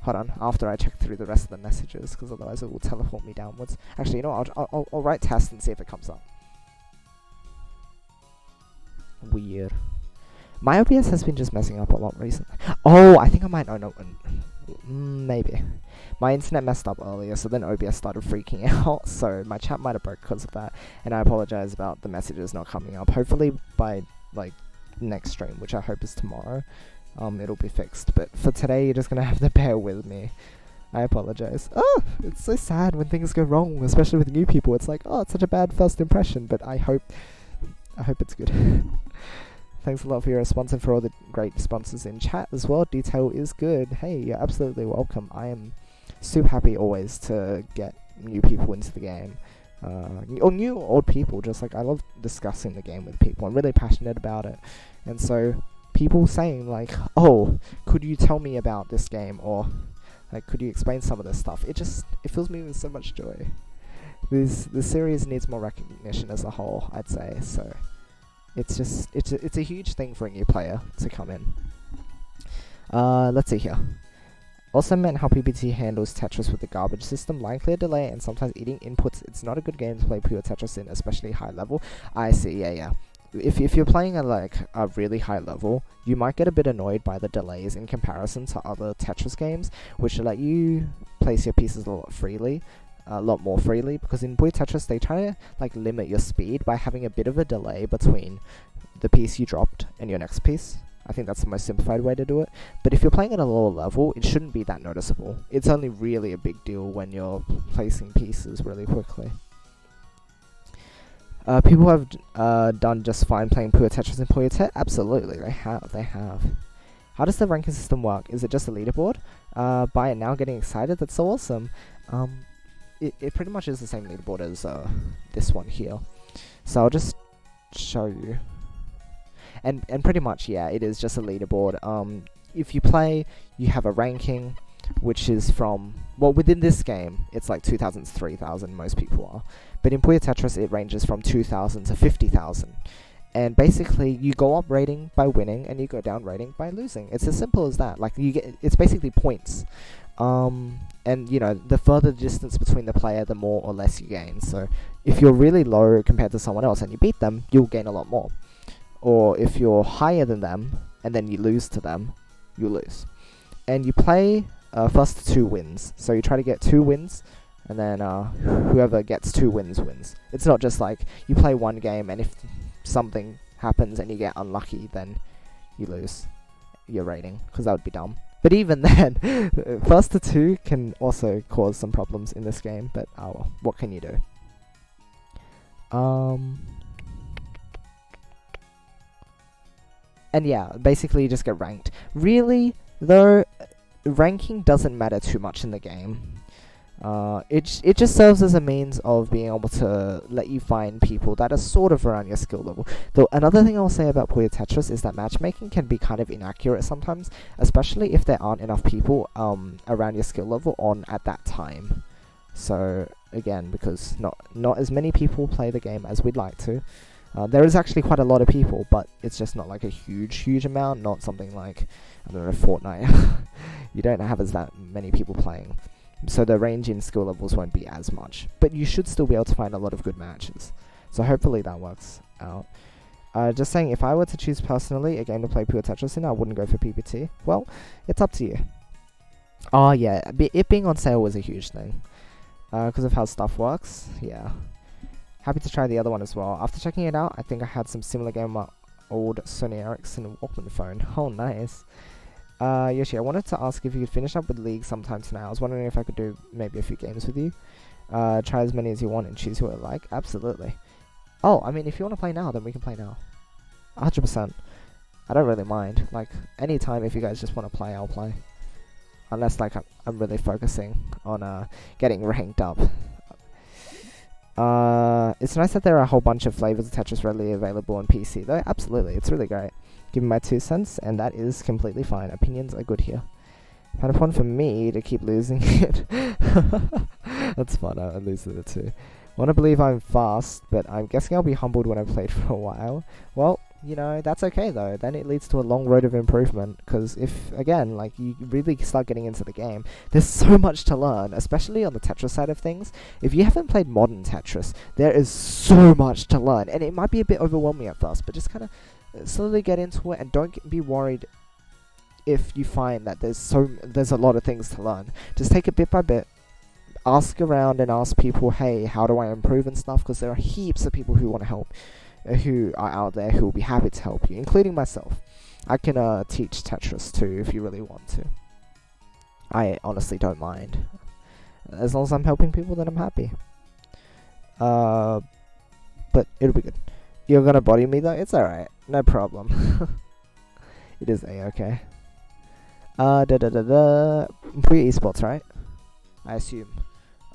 Hold on, after I check through the rest of the messages, because otherwise it will teleport me downwards. Actually, you know what, I'll write test and see if it comes up. Weird. My OBS has been just messing up a lot recently. Oh, I think I might know. Maybe. My internet messed up earlier, so then OBS started freaking out, so my chat might have broke because of that, and I apologize about the messages not coming up. Hopefully by, like, next stream, which I hope is tomorrow, it'll be fixed. But for today, you're just gonna have to bear with me. I apologize. Oh, it's so sad when things go wrong, especially with new people. It's like, oh, it's such a bad first impression, but I hope it's good. Thanks a lot for your response and for all the great responses in chat as well. Detail is good. Hey, you're absolutely welcome. I am super happy always to get new people into the game. Or new or old people, just like I love discussing the game with people. I'm really passionate about it. And so people saying like, oh, could you tell me about this game? Or like, could you explain some of this stuff? It fills me with so much joy. The series needs more recognition as a whole, I'd say. So it's a huge thing for a new player to come in. Let's see here. Also meant how PPT handles Tetris with the garbage system, line clear delay, and sometimes eating inputs. It's not a good game to play pure Tetris in, especially high level. I see, yeah. If you're playing at like a really high level, you might get a bit annoyed by the delays in comparison to other Tetris games, which let you place your pieces a lot more freely, because in Boy Tetris they try to like limit your speed by having a bit of a delay between the piece you dropped and your next piece. I think that's the most simplified way to do it. But if you're playing at a lower level, it shouldn't be that noticeable. It's only really a big deal when you're placing pieces really quickly. People have done just fine playing pure Tetris and Puyo Tet. Absolutely, they have. How does the ranking system work? Is it just a leaderboard? Buy it now, getting excited? That's so awesome. It pretty much is the same leaderboard as this one here. So I'll just show you. And pretty much, yeah, it is just a leaderboard. If you play, you have a ranking, which is from, well, within this game, it's like 2,000 to 3,000, most people are. But in Puyo Tetris, it ranges from 2,000 to 50,000. And basically, you go up rating by winning, and you go down rating by losing. It's as simple as that. Like, it's basically points. And, you know, the further the distance between the player, the more or less you gain. So, if you're really low compared to someone else and you beat them, you'll gain a lot more. Or if you're higher than them, and then you lose to them, you lose. And you play first 2 wins. So you try to get 2 wins, and then whoever gets 2 wins wins. It's not just like, you play one game, and if something happens and you get unlucky, then you lose your rating, because that would be dumb. But even then, first to 2 can also cause some problems in this game, but well, what can you do? And yeah, basically you just get ranked. Really, though, ranking doesn't matter too much in the game. It just serves as a means of being able to let you find people that are sort of around your skill level. Though another thing I'll say about Puyo Tetris is that matchmaking can be kind of inaccurate sometimes, especially if there aren't enough people around your skill level on at that time. So again, because not as many people play the game as we'd like to. There is actually quite a lot of people, but it's just not like a huge amount, not something like, I don't know, Fortnite. You don't have as that many people playing. So the range in skill levels won't be as much. But you should still be able to find a lot of good matches. So hopefully that works out. Just saying, if I were to choose personally a game to play Puyo Tetris in, I wouldn't go for PPT. Well, it's up to you. Oh yeah, it being on sale was a huge thing. Because of how stuff works, yeah. Happy to try the other one as well. After checking it out, I think I had some similar game on my old Sony Ericsson Walkman phone. Oh, nice. Yoshi, I wanted to ask if you could finish up with League sometime tonight. I was wondering if I could do maybe a few games with you. Try as many as you want and choose who I like. Absolutely. Oh, I mean, if you want to play now, then we can play now. 100%. I don't really mind. Like, anytime if you guys just want to play, I'll play. Unless, like, I'm really focusing on getting ranked up. It's nice that there are a whole bunch of flavors of Tetris readily available on PC, though. Absolutely, it's really great. Give me my 2 cents, and that is completely fine. Opinions are good here. Kind of fun for me to keep losing it. That's fun, I lose it too. Want to believe I'm fast, but I'm guessing I'll be humbled when I've played for a while. Well, you know, that's okay though. Then it leads to a long road of improvement, because if, again, like, you really start getting into the game, there's so much to learn, especially on the Tetris side of things. If you haven't played modern Tetris, there is so much to learn, and it might be a bit overwhelming at first, but just kind of slowly get into it, and don't be worried if you find that there's a lot of things to learn. Just take it bit by bit. Ask around and ask people, hey, how do I improve and stuff, because there are heaps of people who want to help, who are out there who will be happy to help you, including myself. I can teach Tetris too if you really want to. I honestly don't mind. As long as I'm helping people, then I'm happy. But it'll be good. You're gonna body me though? It's alright. No problem. It is a-okay. Puyo Esports, right? I assume.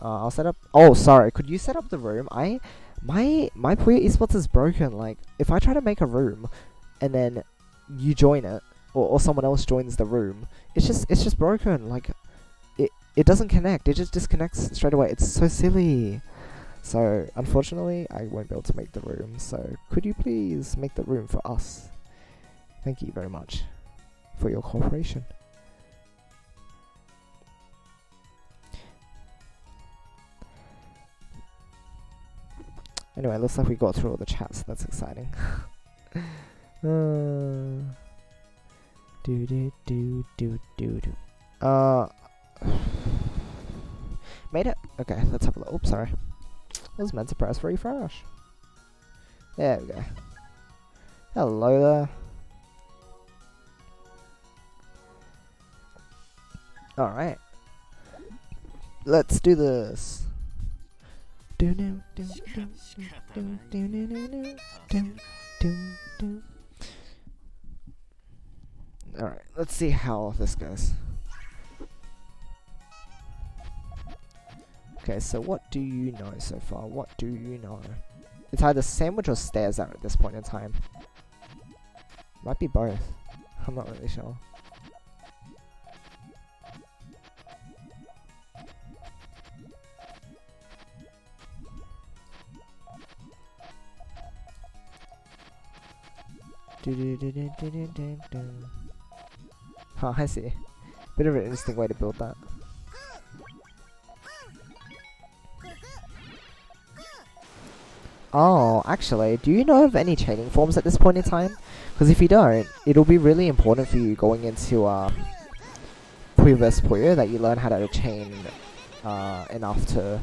I'll set up... Oh, sorry. Could you set up the room? My Puyo Esports is broken. Like, if I try to make a room, and then you join it, or someone else joins the room, it's just broken. Like, it doesn't connect. It just disconnects straight away. It's so silly. So, unfortunately, I won't be able to make the room. So, could you please make the room for us? Thank you very much for your cooperation. Anyway, looks like we got through all the chats. That's exciting. Made it. Okay, let's have a look. Oops, sorry. I was meant to press refresh. There we go. Hello there. Alright. Let's do this. Alright, let's see how this goes. Okay, so what do you know so far? What do you know? It's either sandwich or stairs at this point in time. Might be both. I'm not really sure. Oh, I see. Bit of an interesting way to build that. Oh, actually, do you know of any chaining forms at this point in time? Because if you don't, it'll be really important for you going into Puyo vs Puyo that you learn how to chain enough to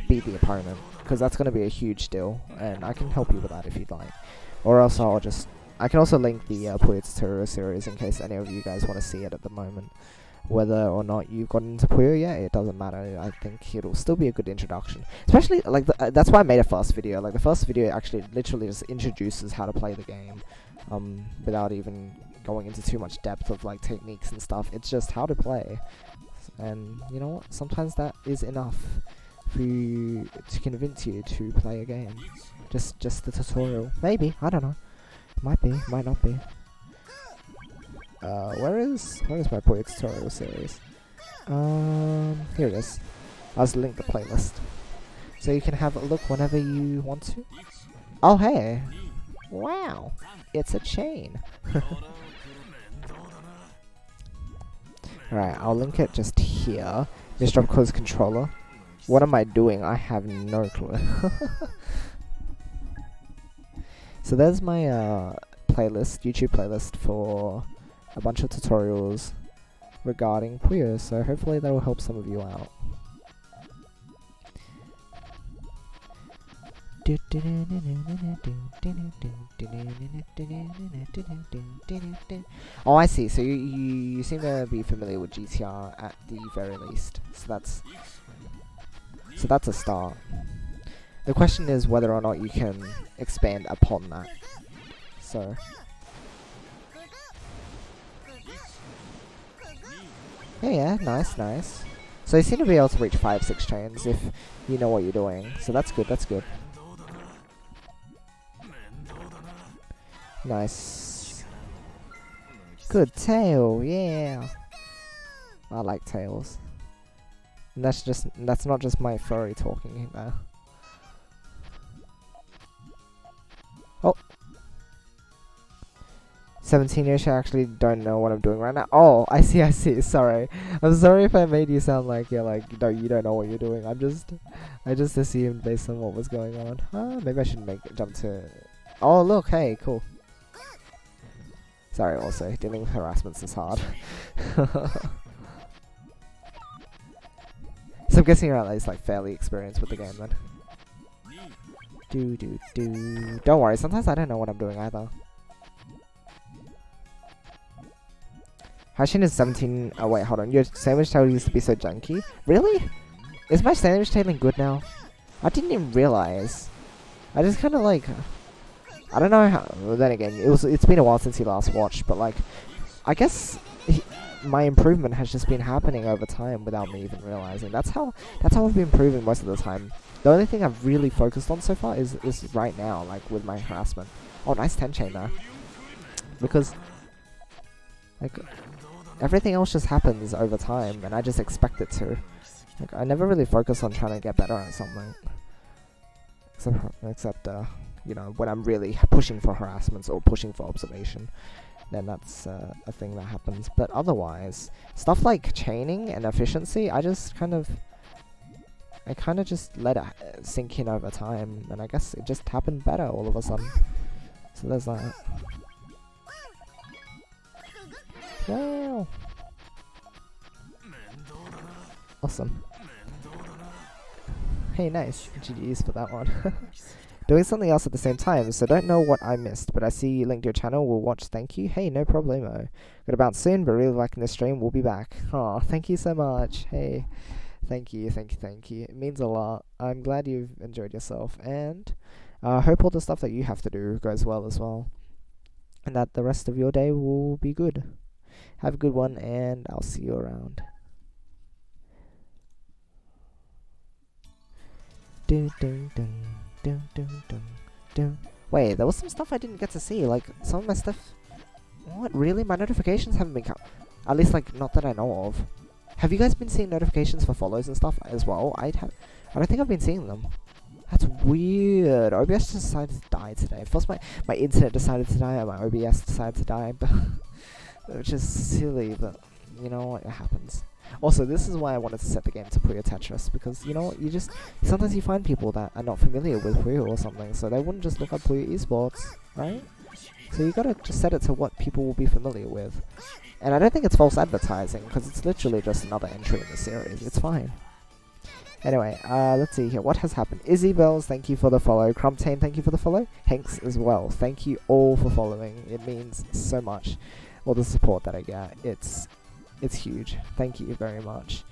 beat the opponent. Because that's going to be a huge deal, and I can help you with that if you'd like. Or else I can also link the Puyo tutorial series in case any of you guys want to see it at the moment. Whether or not you've gotten into Puyo yet, it doesn't matter. I think it'll still be a good introduction. Especially, like, that's why I made a first video. Like, the first video actually literally just introduces how to play the game. Without even going into too much depth of, like, techniques and stuff. It's just how to play. games, and you know what? Sometimes that is enough for you to convince you to play a game. Just the tutorial. Maybe, I don't know. Might be, might not be. Where is my Puyo tutorial series? Here it is. I'll just link the playlist. So you can have a look whenever you want to. Oh hey! Wow! It's a chain! Alright, I'll link it just here. Mr. Close controller. What am I doing? I have no clue. So there's my playlist, YouTube playlist for a bunch of tutorials regarding Puyo, so hopefully that will help some of you out. Oh, I see. So you seem to be familiar with GTR at the very least. So that's a start. The question is whether or not you can expand upon that. So yeah, nice, nice. So you seem to be able to reach 5-6 chains if you know what you're doing. So that's good, that's good. Nice. Good tail, yeah. I like tails. And that's not just my furry talking there. Oh. 17 years, I actually don't know what I'm doing right now. Oh, I see, sorry. I'm sorry if I made you sound like you're like, no, you don't know what you're doing. I just assumed based on what was going on. Maybe I shouldn't jump to... Oh, look, hey, cool. Sorry, also, dealing with harassments is hard. So I'm guessing you're at least like fairly experienced with the game then. Don't worry, sometimes I don't know what I'm doing either. Hashin is 17. Oh wait, hold on. Your sandwich tail used to be so junky. Really? Is my sandwich tailing good now? I didn't even realize. I just kind of like... I don't know how... Well, then again, it's been a while since you last watched, but like... I guess my improvement has just been happening over time without me even realizing. That's how I've been improving most of the time. The only thing I've really focused on so far is right now, like with my harassment. Oh, nice 10 chain there. Because... like... everything else just happens over time, and I just expect it to. Like, I never really focus on trying to get better at something. Except you know, when I'm really pushing for harassments or pushing for observation, then that's a thing that happens. But otherwise, stuff like chaining and efficiency, I kind of just let it sink in over time, and I guess it just happened better all of a sudden. So there's that. Wow. Awesome. Hey, nice. GG's for that one. Doing something else at the same time, so don't know what I missed, but I see you linked your channel, will watch, thank you. Hey, no problemo. Gotta bounce soon, but really liking the stream, we'll be back. Aw, thank you so much. Hey, thank you. It means a lot. I'm glad you've enjoyed yourself, and hope all the stuff that you have to do goes well as well, and that the rest of your day will be good. Have a good one, and I'll see you around. Wait, there was some stuff I didn't get to see. Like, some of my stuff... What? Really? My notifications haven't been at least, like, not that I know of. Have you guys been seeing notifications for follows and stuff as well? I don't think I've been seeing them. That's weird. OBS just decided to die today. First my internet decided to die, and my OBS decided to die, but... which is silly, but you know what, it happens. Also, this is why I wanted to set the game to Puyo Tetris, because you know what, sometimes you find people that are not familiar with Puyo or something, so they wouldn't just look up Puyo Esports, right? So you gotta just set it to what people will be familiar with. And I don't think it's false advertising, because it's literally just another entry in the series. It's fine. Anyway, let's see here. What has happened? Izzy Bells, thank you for the follow. Crumptain, thank you for the follow. Hanks as well. Thank you all for following. It means so much. All the support that I get. It's huge. Thank you very much.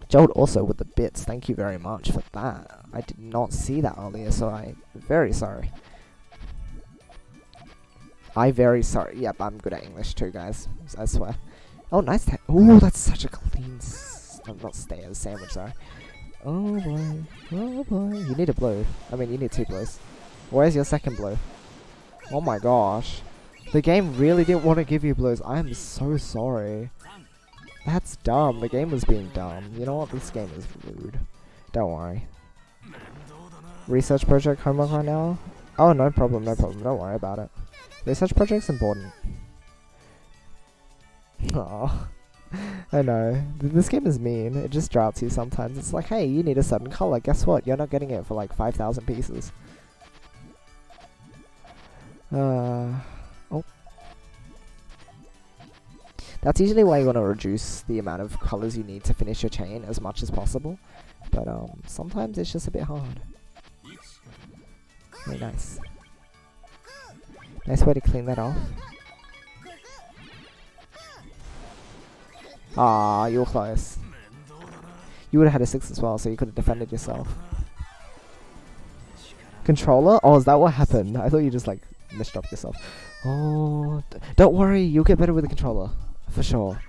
Joel also with the bits. Thank you very much for that. I did not see that earlier, so I'm very sorry. Yep, I'm good at English too, guys. I swear. Oh, nice. Ooh, that's such a clean. Not stairs. Sandwich, sorry. Oh boy. Oh boy. You need a blow. I mean, you need 2 blows. Where's your second blow? Oh my gosh. The game really didn't want to give you blows. I am so sorry. That's dumb. The game was being dumb. You know what? This game is rude. Don't worry. Research project homework right now? Oh, no problem, no problem. Don't worry about it. Research project's important. Oh, I know. This game is mean. It just droughts you sometimes. It's like, hey, you need a certain color. Guess what? You're not getting it for like 5,000 pieces. Oh. That's usually why you want to reduce the amount of colors you need to finish your chain as much as possible. But sometimes it's just a bit hard. Very nice. Nice way to clean that off. Ah, you were close. You would have had a 6 as well, so you could have defended yourself. Controller? Oh, is that what happened? I thought you just like misdropped yourself. Oh, don't worry, you'll get better with the controller. For sure.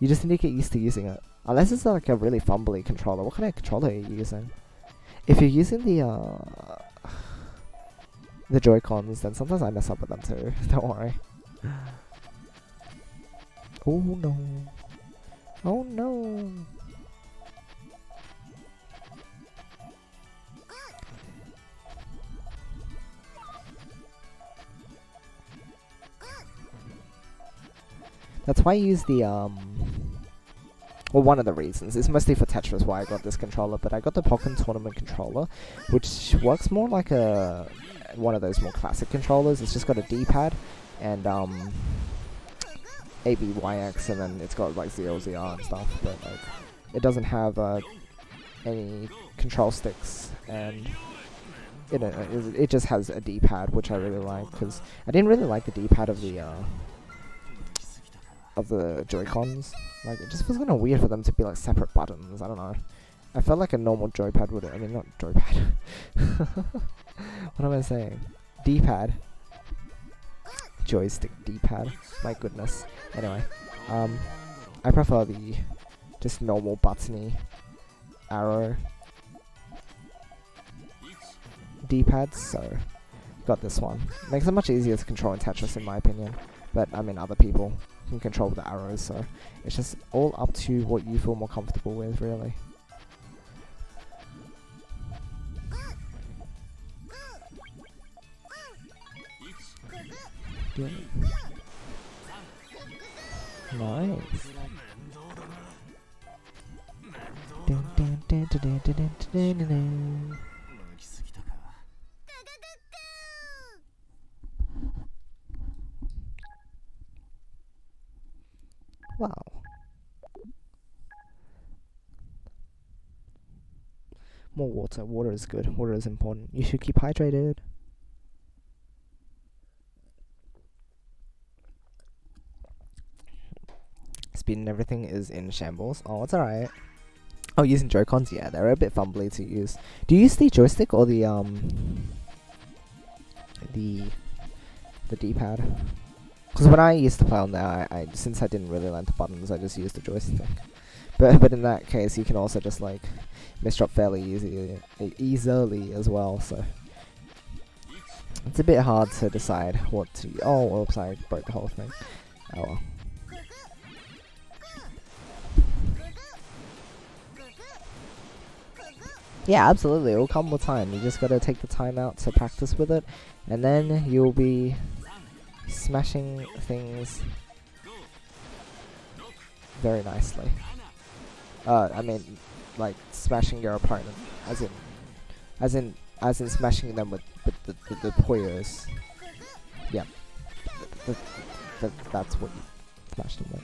You just need to get used to using it. Unless it's like a really fumbly controller. What kind of controller are you using? If you're using the Joy-Cons, then sometimes I mess up with them too. Don't worry. Oh no. Oh no. That's why I use the well, one of the reasons. It's mostly for Tetris why I got this controller, but I got the Pokken Tournament controller, which works more like one of those more classic controllers. It's just got a D-pad and A, B, Y, X, and then it's got like Z, Z, R and stuff, but like it doesn't have any control sticks, and it just has a D-pad, which I really like, because I didn't really like the D-pad of the Joy-Cons. Like, it just feels kind of weird for them to be like separate buttons. I don't know. I felt like a normal joypad would. I mean, not joypad. What am I saying? D-pad. Joystick D-pad. My goodness. Anyway, I prefer the just normal buttony arrow D-pads. So got this one. Makes it much easier to control in Tetris, in my opinion. But I mean, other people can control the arrows, so it's just all up to what you feel more comfortable with, really. Yeah. Nice. Dun, dun, dun, dun, dun, dun, dun, dun, dun, dun. Wow. More water. Water is good. Water is important. You should keep hydrated. Speed and everything is in shambles. Oh, it's alright. Oh, using Joy-Cons? Yeah, they're a bit fumbly to use. Do you use the joystick or the D-pad? Because when I used to play on there, I since I didn't really like the buttons, I just used the joystick. But in that case, you can also just like misdrop fairly easily as well. So it's a bit hard to decide what to. Oh, oops! I broke the whole thing. Oh well. Yeah, absolutely. It will come with time. You just gotta take the time out to practice with it, and then you'll be smashing things very nicely. I mean, like smashing your opponent, as in smashing them with the poyos. Yeah, that's what you smash them with.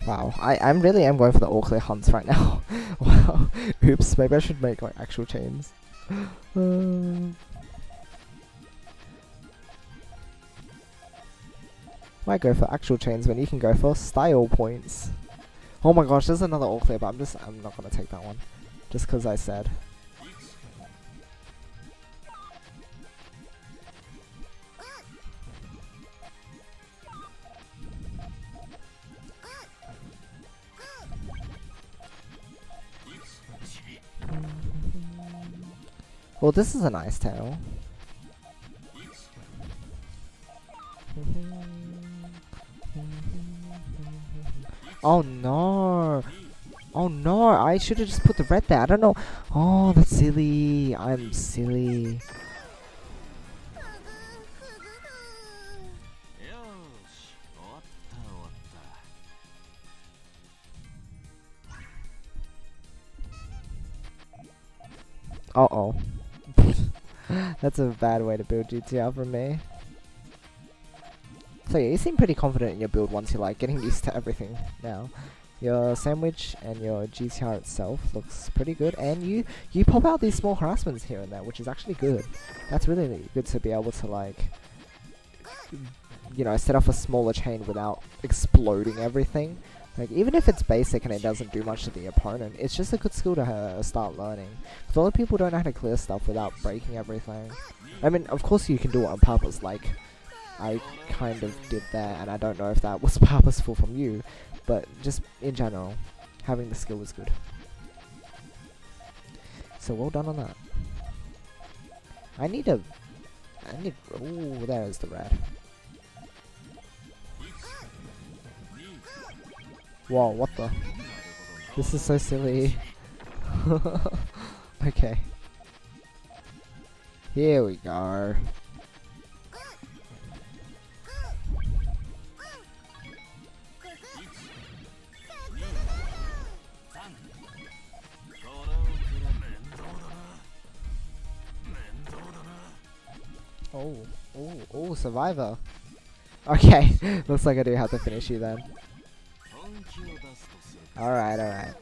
Wow, I am going for the all clear hunts right now. Wow, oops, maybe I should make like actual chains. Why go for actual chains when you can go for style points? Oh my gosh, there's another all clear, but I'm not gonna take that one, just because I said. Well, this is a nice tail. Oh no! Oh no! I should have just put the red there. I don't know. Oh, that's silly. I'm silly. Uh-oh. That's a bad way to build GTR from me. So yeah, you seem pretty confident in your build once you're like getting used to everything now. Your sandwich and your GTR itself looks pretty good, and you pop out these small harassments here and there, which is actually good. That's really good to be able to like, you know, set off a smaller chain without exploding everything. Like, even if it's basic and it doesn't do much to the opponent, it's just a good skill to start learning. Because a lot of people don't know how to clear stuff without breaking everything. I mean, of course you can do it on purpose, like I kind of did that, and I don't know if that was purposeful from you, but just in general, having the skill is good. So well done on that. Ooh, there is the red. Whoa, what the? This is so silly. Okay. Here we go. Oh, survivor. Okay, looks like I do have to finish you then. Alright.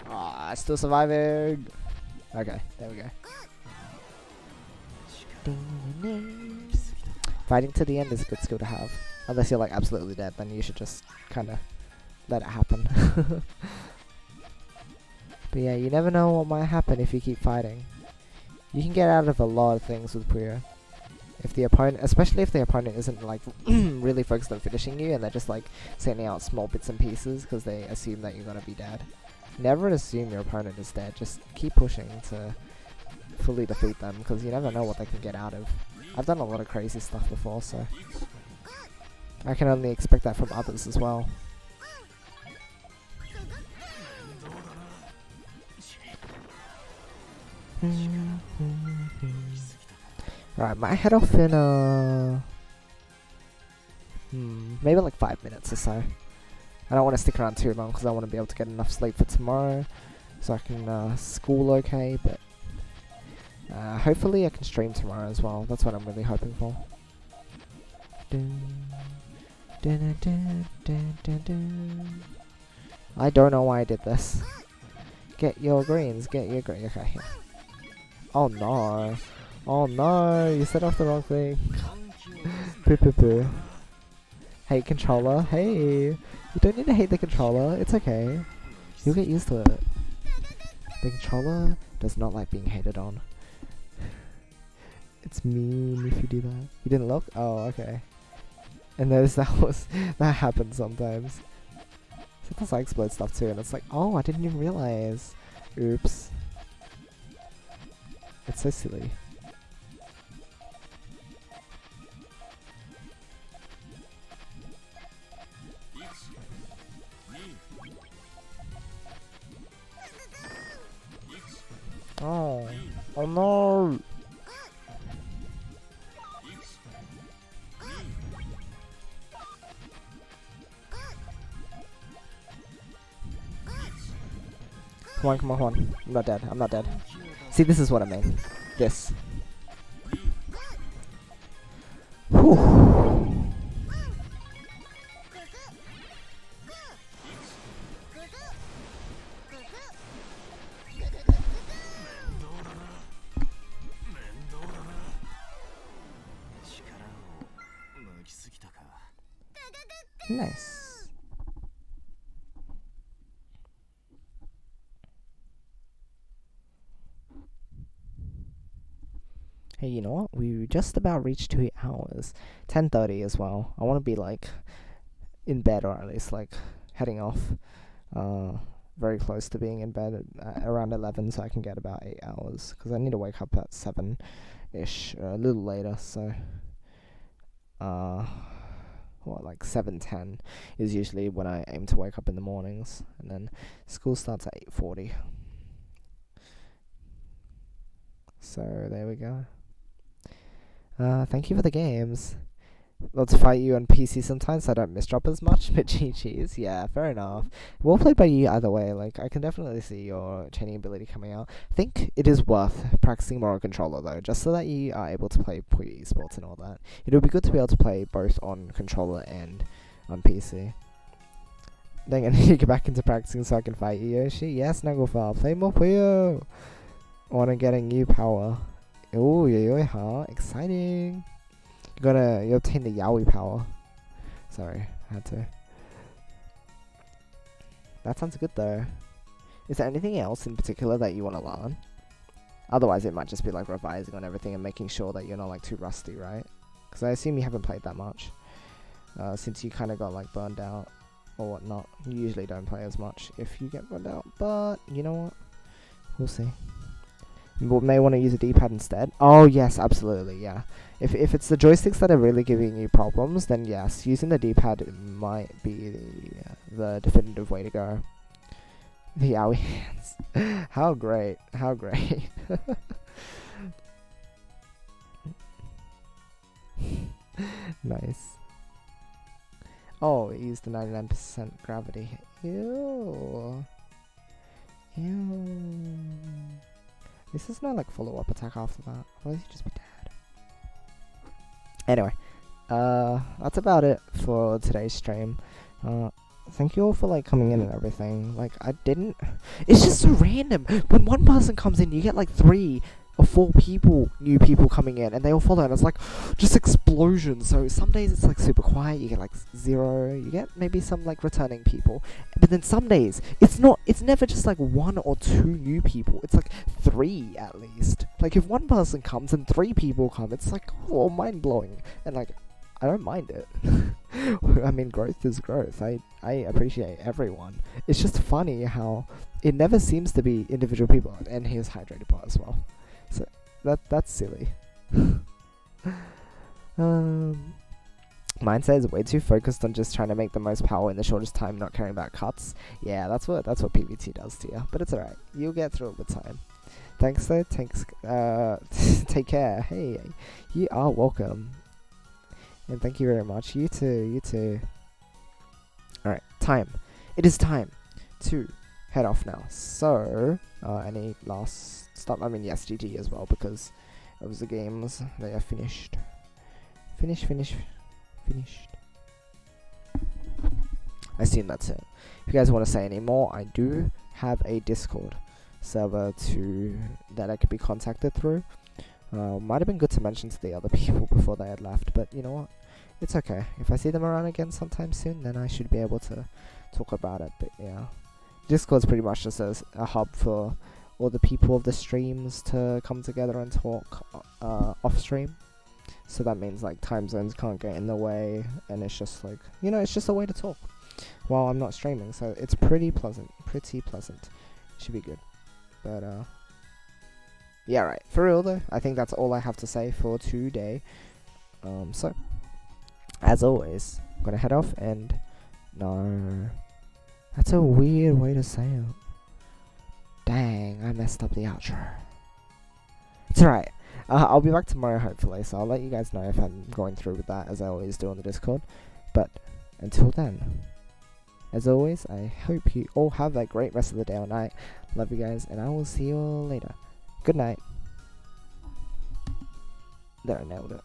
Ah, still surviving. Okay, there we go. Fighting to the end is a good skill to have. Unless you're like absolutely dead, then you should just kind of let it happen. But yeah, you never know what might happen if you keep fighting. You can get out of a lot of things with Puyo. If the opponent, especially if the opponent isn't like really focused on finishing you and they're just like sending out small bits and pieces because they assume that you're gonna be dead. Never assume your opponent is dead. Just keep pushing to fully defeat them because you never know what they can get out of. I've done a lot of crazy stuff before, so I can only expect that from others as well. Right, might head off in maybe like 5 minutes or so. I don't want to stick around too long because I want to be able to get enough sleep for tomorrow so I can school okay, but hopefully I can stream tomorrow as well. That's what I'm really hoping for. I don't know why I did this. Get your greens, okay, yeah. Oh no. Oh no, you set off the wrong thing. Poo. Hate controller, hey. You don't need to hate the controller, it's okay. You'll get used to it. The controller does not like being hated on. It's mean if you do that. You didn't look? Oh, okay. And that happens sometimes. Sometimes I explode stuff too, and it's like, oh, I didn't even realize. Oops. It's so silly. Oh no! Come on. I'm not dead. See, this is what I mean. This. Whew. Nice. Hey, you know what? We just about reached 2 hours. 10:30 as well. I want to be like in bed, or at least like heading off. Very close to being in bed at around 11, so I can get about 8 hours. Because I need to wake up at 7-ish, a little later. So, like 7:10 is usually when I aim to wake up in the mornings, and then school starts at 8:40. So there we go. Thank you for the games. Let's fight you on PC sometimes so I don't misdrop as much, but GG's. Yeah, fair enough. Well played by you either way. Like, I can definitely see your chaining ability coming out. I think it is worth practicing more on controller though, just so that you are able to play Puyo esports and all that. It would be good to be able to play both on controller and on PC. Dang, I need to get back into practicing so I can fight you, Yoshi. Yes, Naglfar, play more Puyo. I want to get a new power. Oh, yeah, huh? Exciting. You obtain the Yaoi power. Sorry, I had to. That sounds good though. Is there anything else in particular that you want to learn? Otherwise, it might just be like revising on everything and making sure that you're not like too rusty, right? Because I assume you haven't played that much. Since you kind of got like burned out or whatnot. You usually don't play as much if you get burned out. But, you know what? We'll see. You may want to use a D-pad instead. Oh yes, absolutely, yeah. If it's the joysticks that are really giving you problems, then yes, using the D-pad might be the definitive way to go. The owie hands. How great. How great. Nice. Oh, it used the 99% gravity. Ew. Ew. This is not like follow-up attack after that. Otherwise you'd just be dead. Anyway, that's about it for today's stream. Thank you all for like coming in and everything. Like it's just so random. When one person comes in, you get like 3 or 4 new people coming in, and they all follow, and it's like just explosions. So some days it's like super quiet, you get like 0, you get maybe some like returning people, but then some days it's never just like 1 or 2 new people, it's like 3 at least. Like if one person comes and 3 people come, it's like, oh, mind blowing, and like I don't mind it. I mean, growth is growth. I appreciate everyone. It's just funny how it never seems to be individual people, and here's Hydrated Bot as well. So that's silly. Mindset is way too focused on just trying to make the most power in the shortest time, not caring about cuts. Yeah, that's what PvT does to you. But it's alright. You'll get through it with time. Thanks though. Thanks. Take care. Hey, you are welcome. And thank you very much. You too. You too. Alright, time. It is time to head off now. So, any last stuff? I mean, yes, GG as well, because it was the games. They are finished. Finished. I assume that's it. If you guys want to say any more, I do have a Discord server that I could be contacted through. Might have been good to mention to the other people before they had left, but you know what? It's okay. If I see them around again sometime soon, then I should be able to talk about it. But yeah, Discord's pretty much just a hub for all the people of the streams to come together and talk off stream. So that means like time zones can't get in the way, and it's just like, you know, it's just a way to talk while I'm not streaming. So it's pretty pleasant. Should be good. But yeah, right. For real though, I think that's all I have to say for today. So as always, I'm gonna head off, and no, that's a weird way to say it. Dang, I messed up the outro. It's alright. I'll be back tomorrow hopefully, so I'll let you guys know if I'm going through with that, as I always do on the Discord. But until then, as always, I hope you all have a great rest of the day or night. Love you guys, and I will see you all later. Good night. There, I nailed it.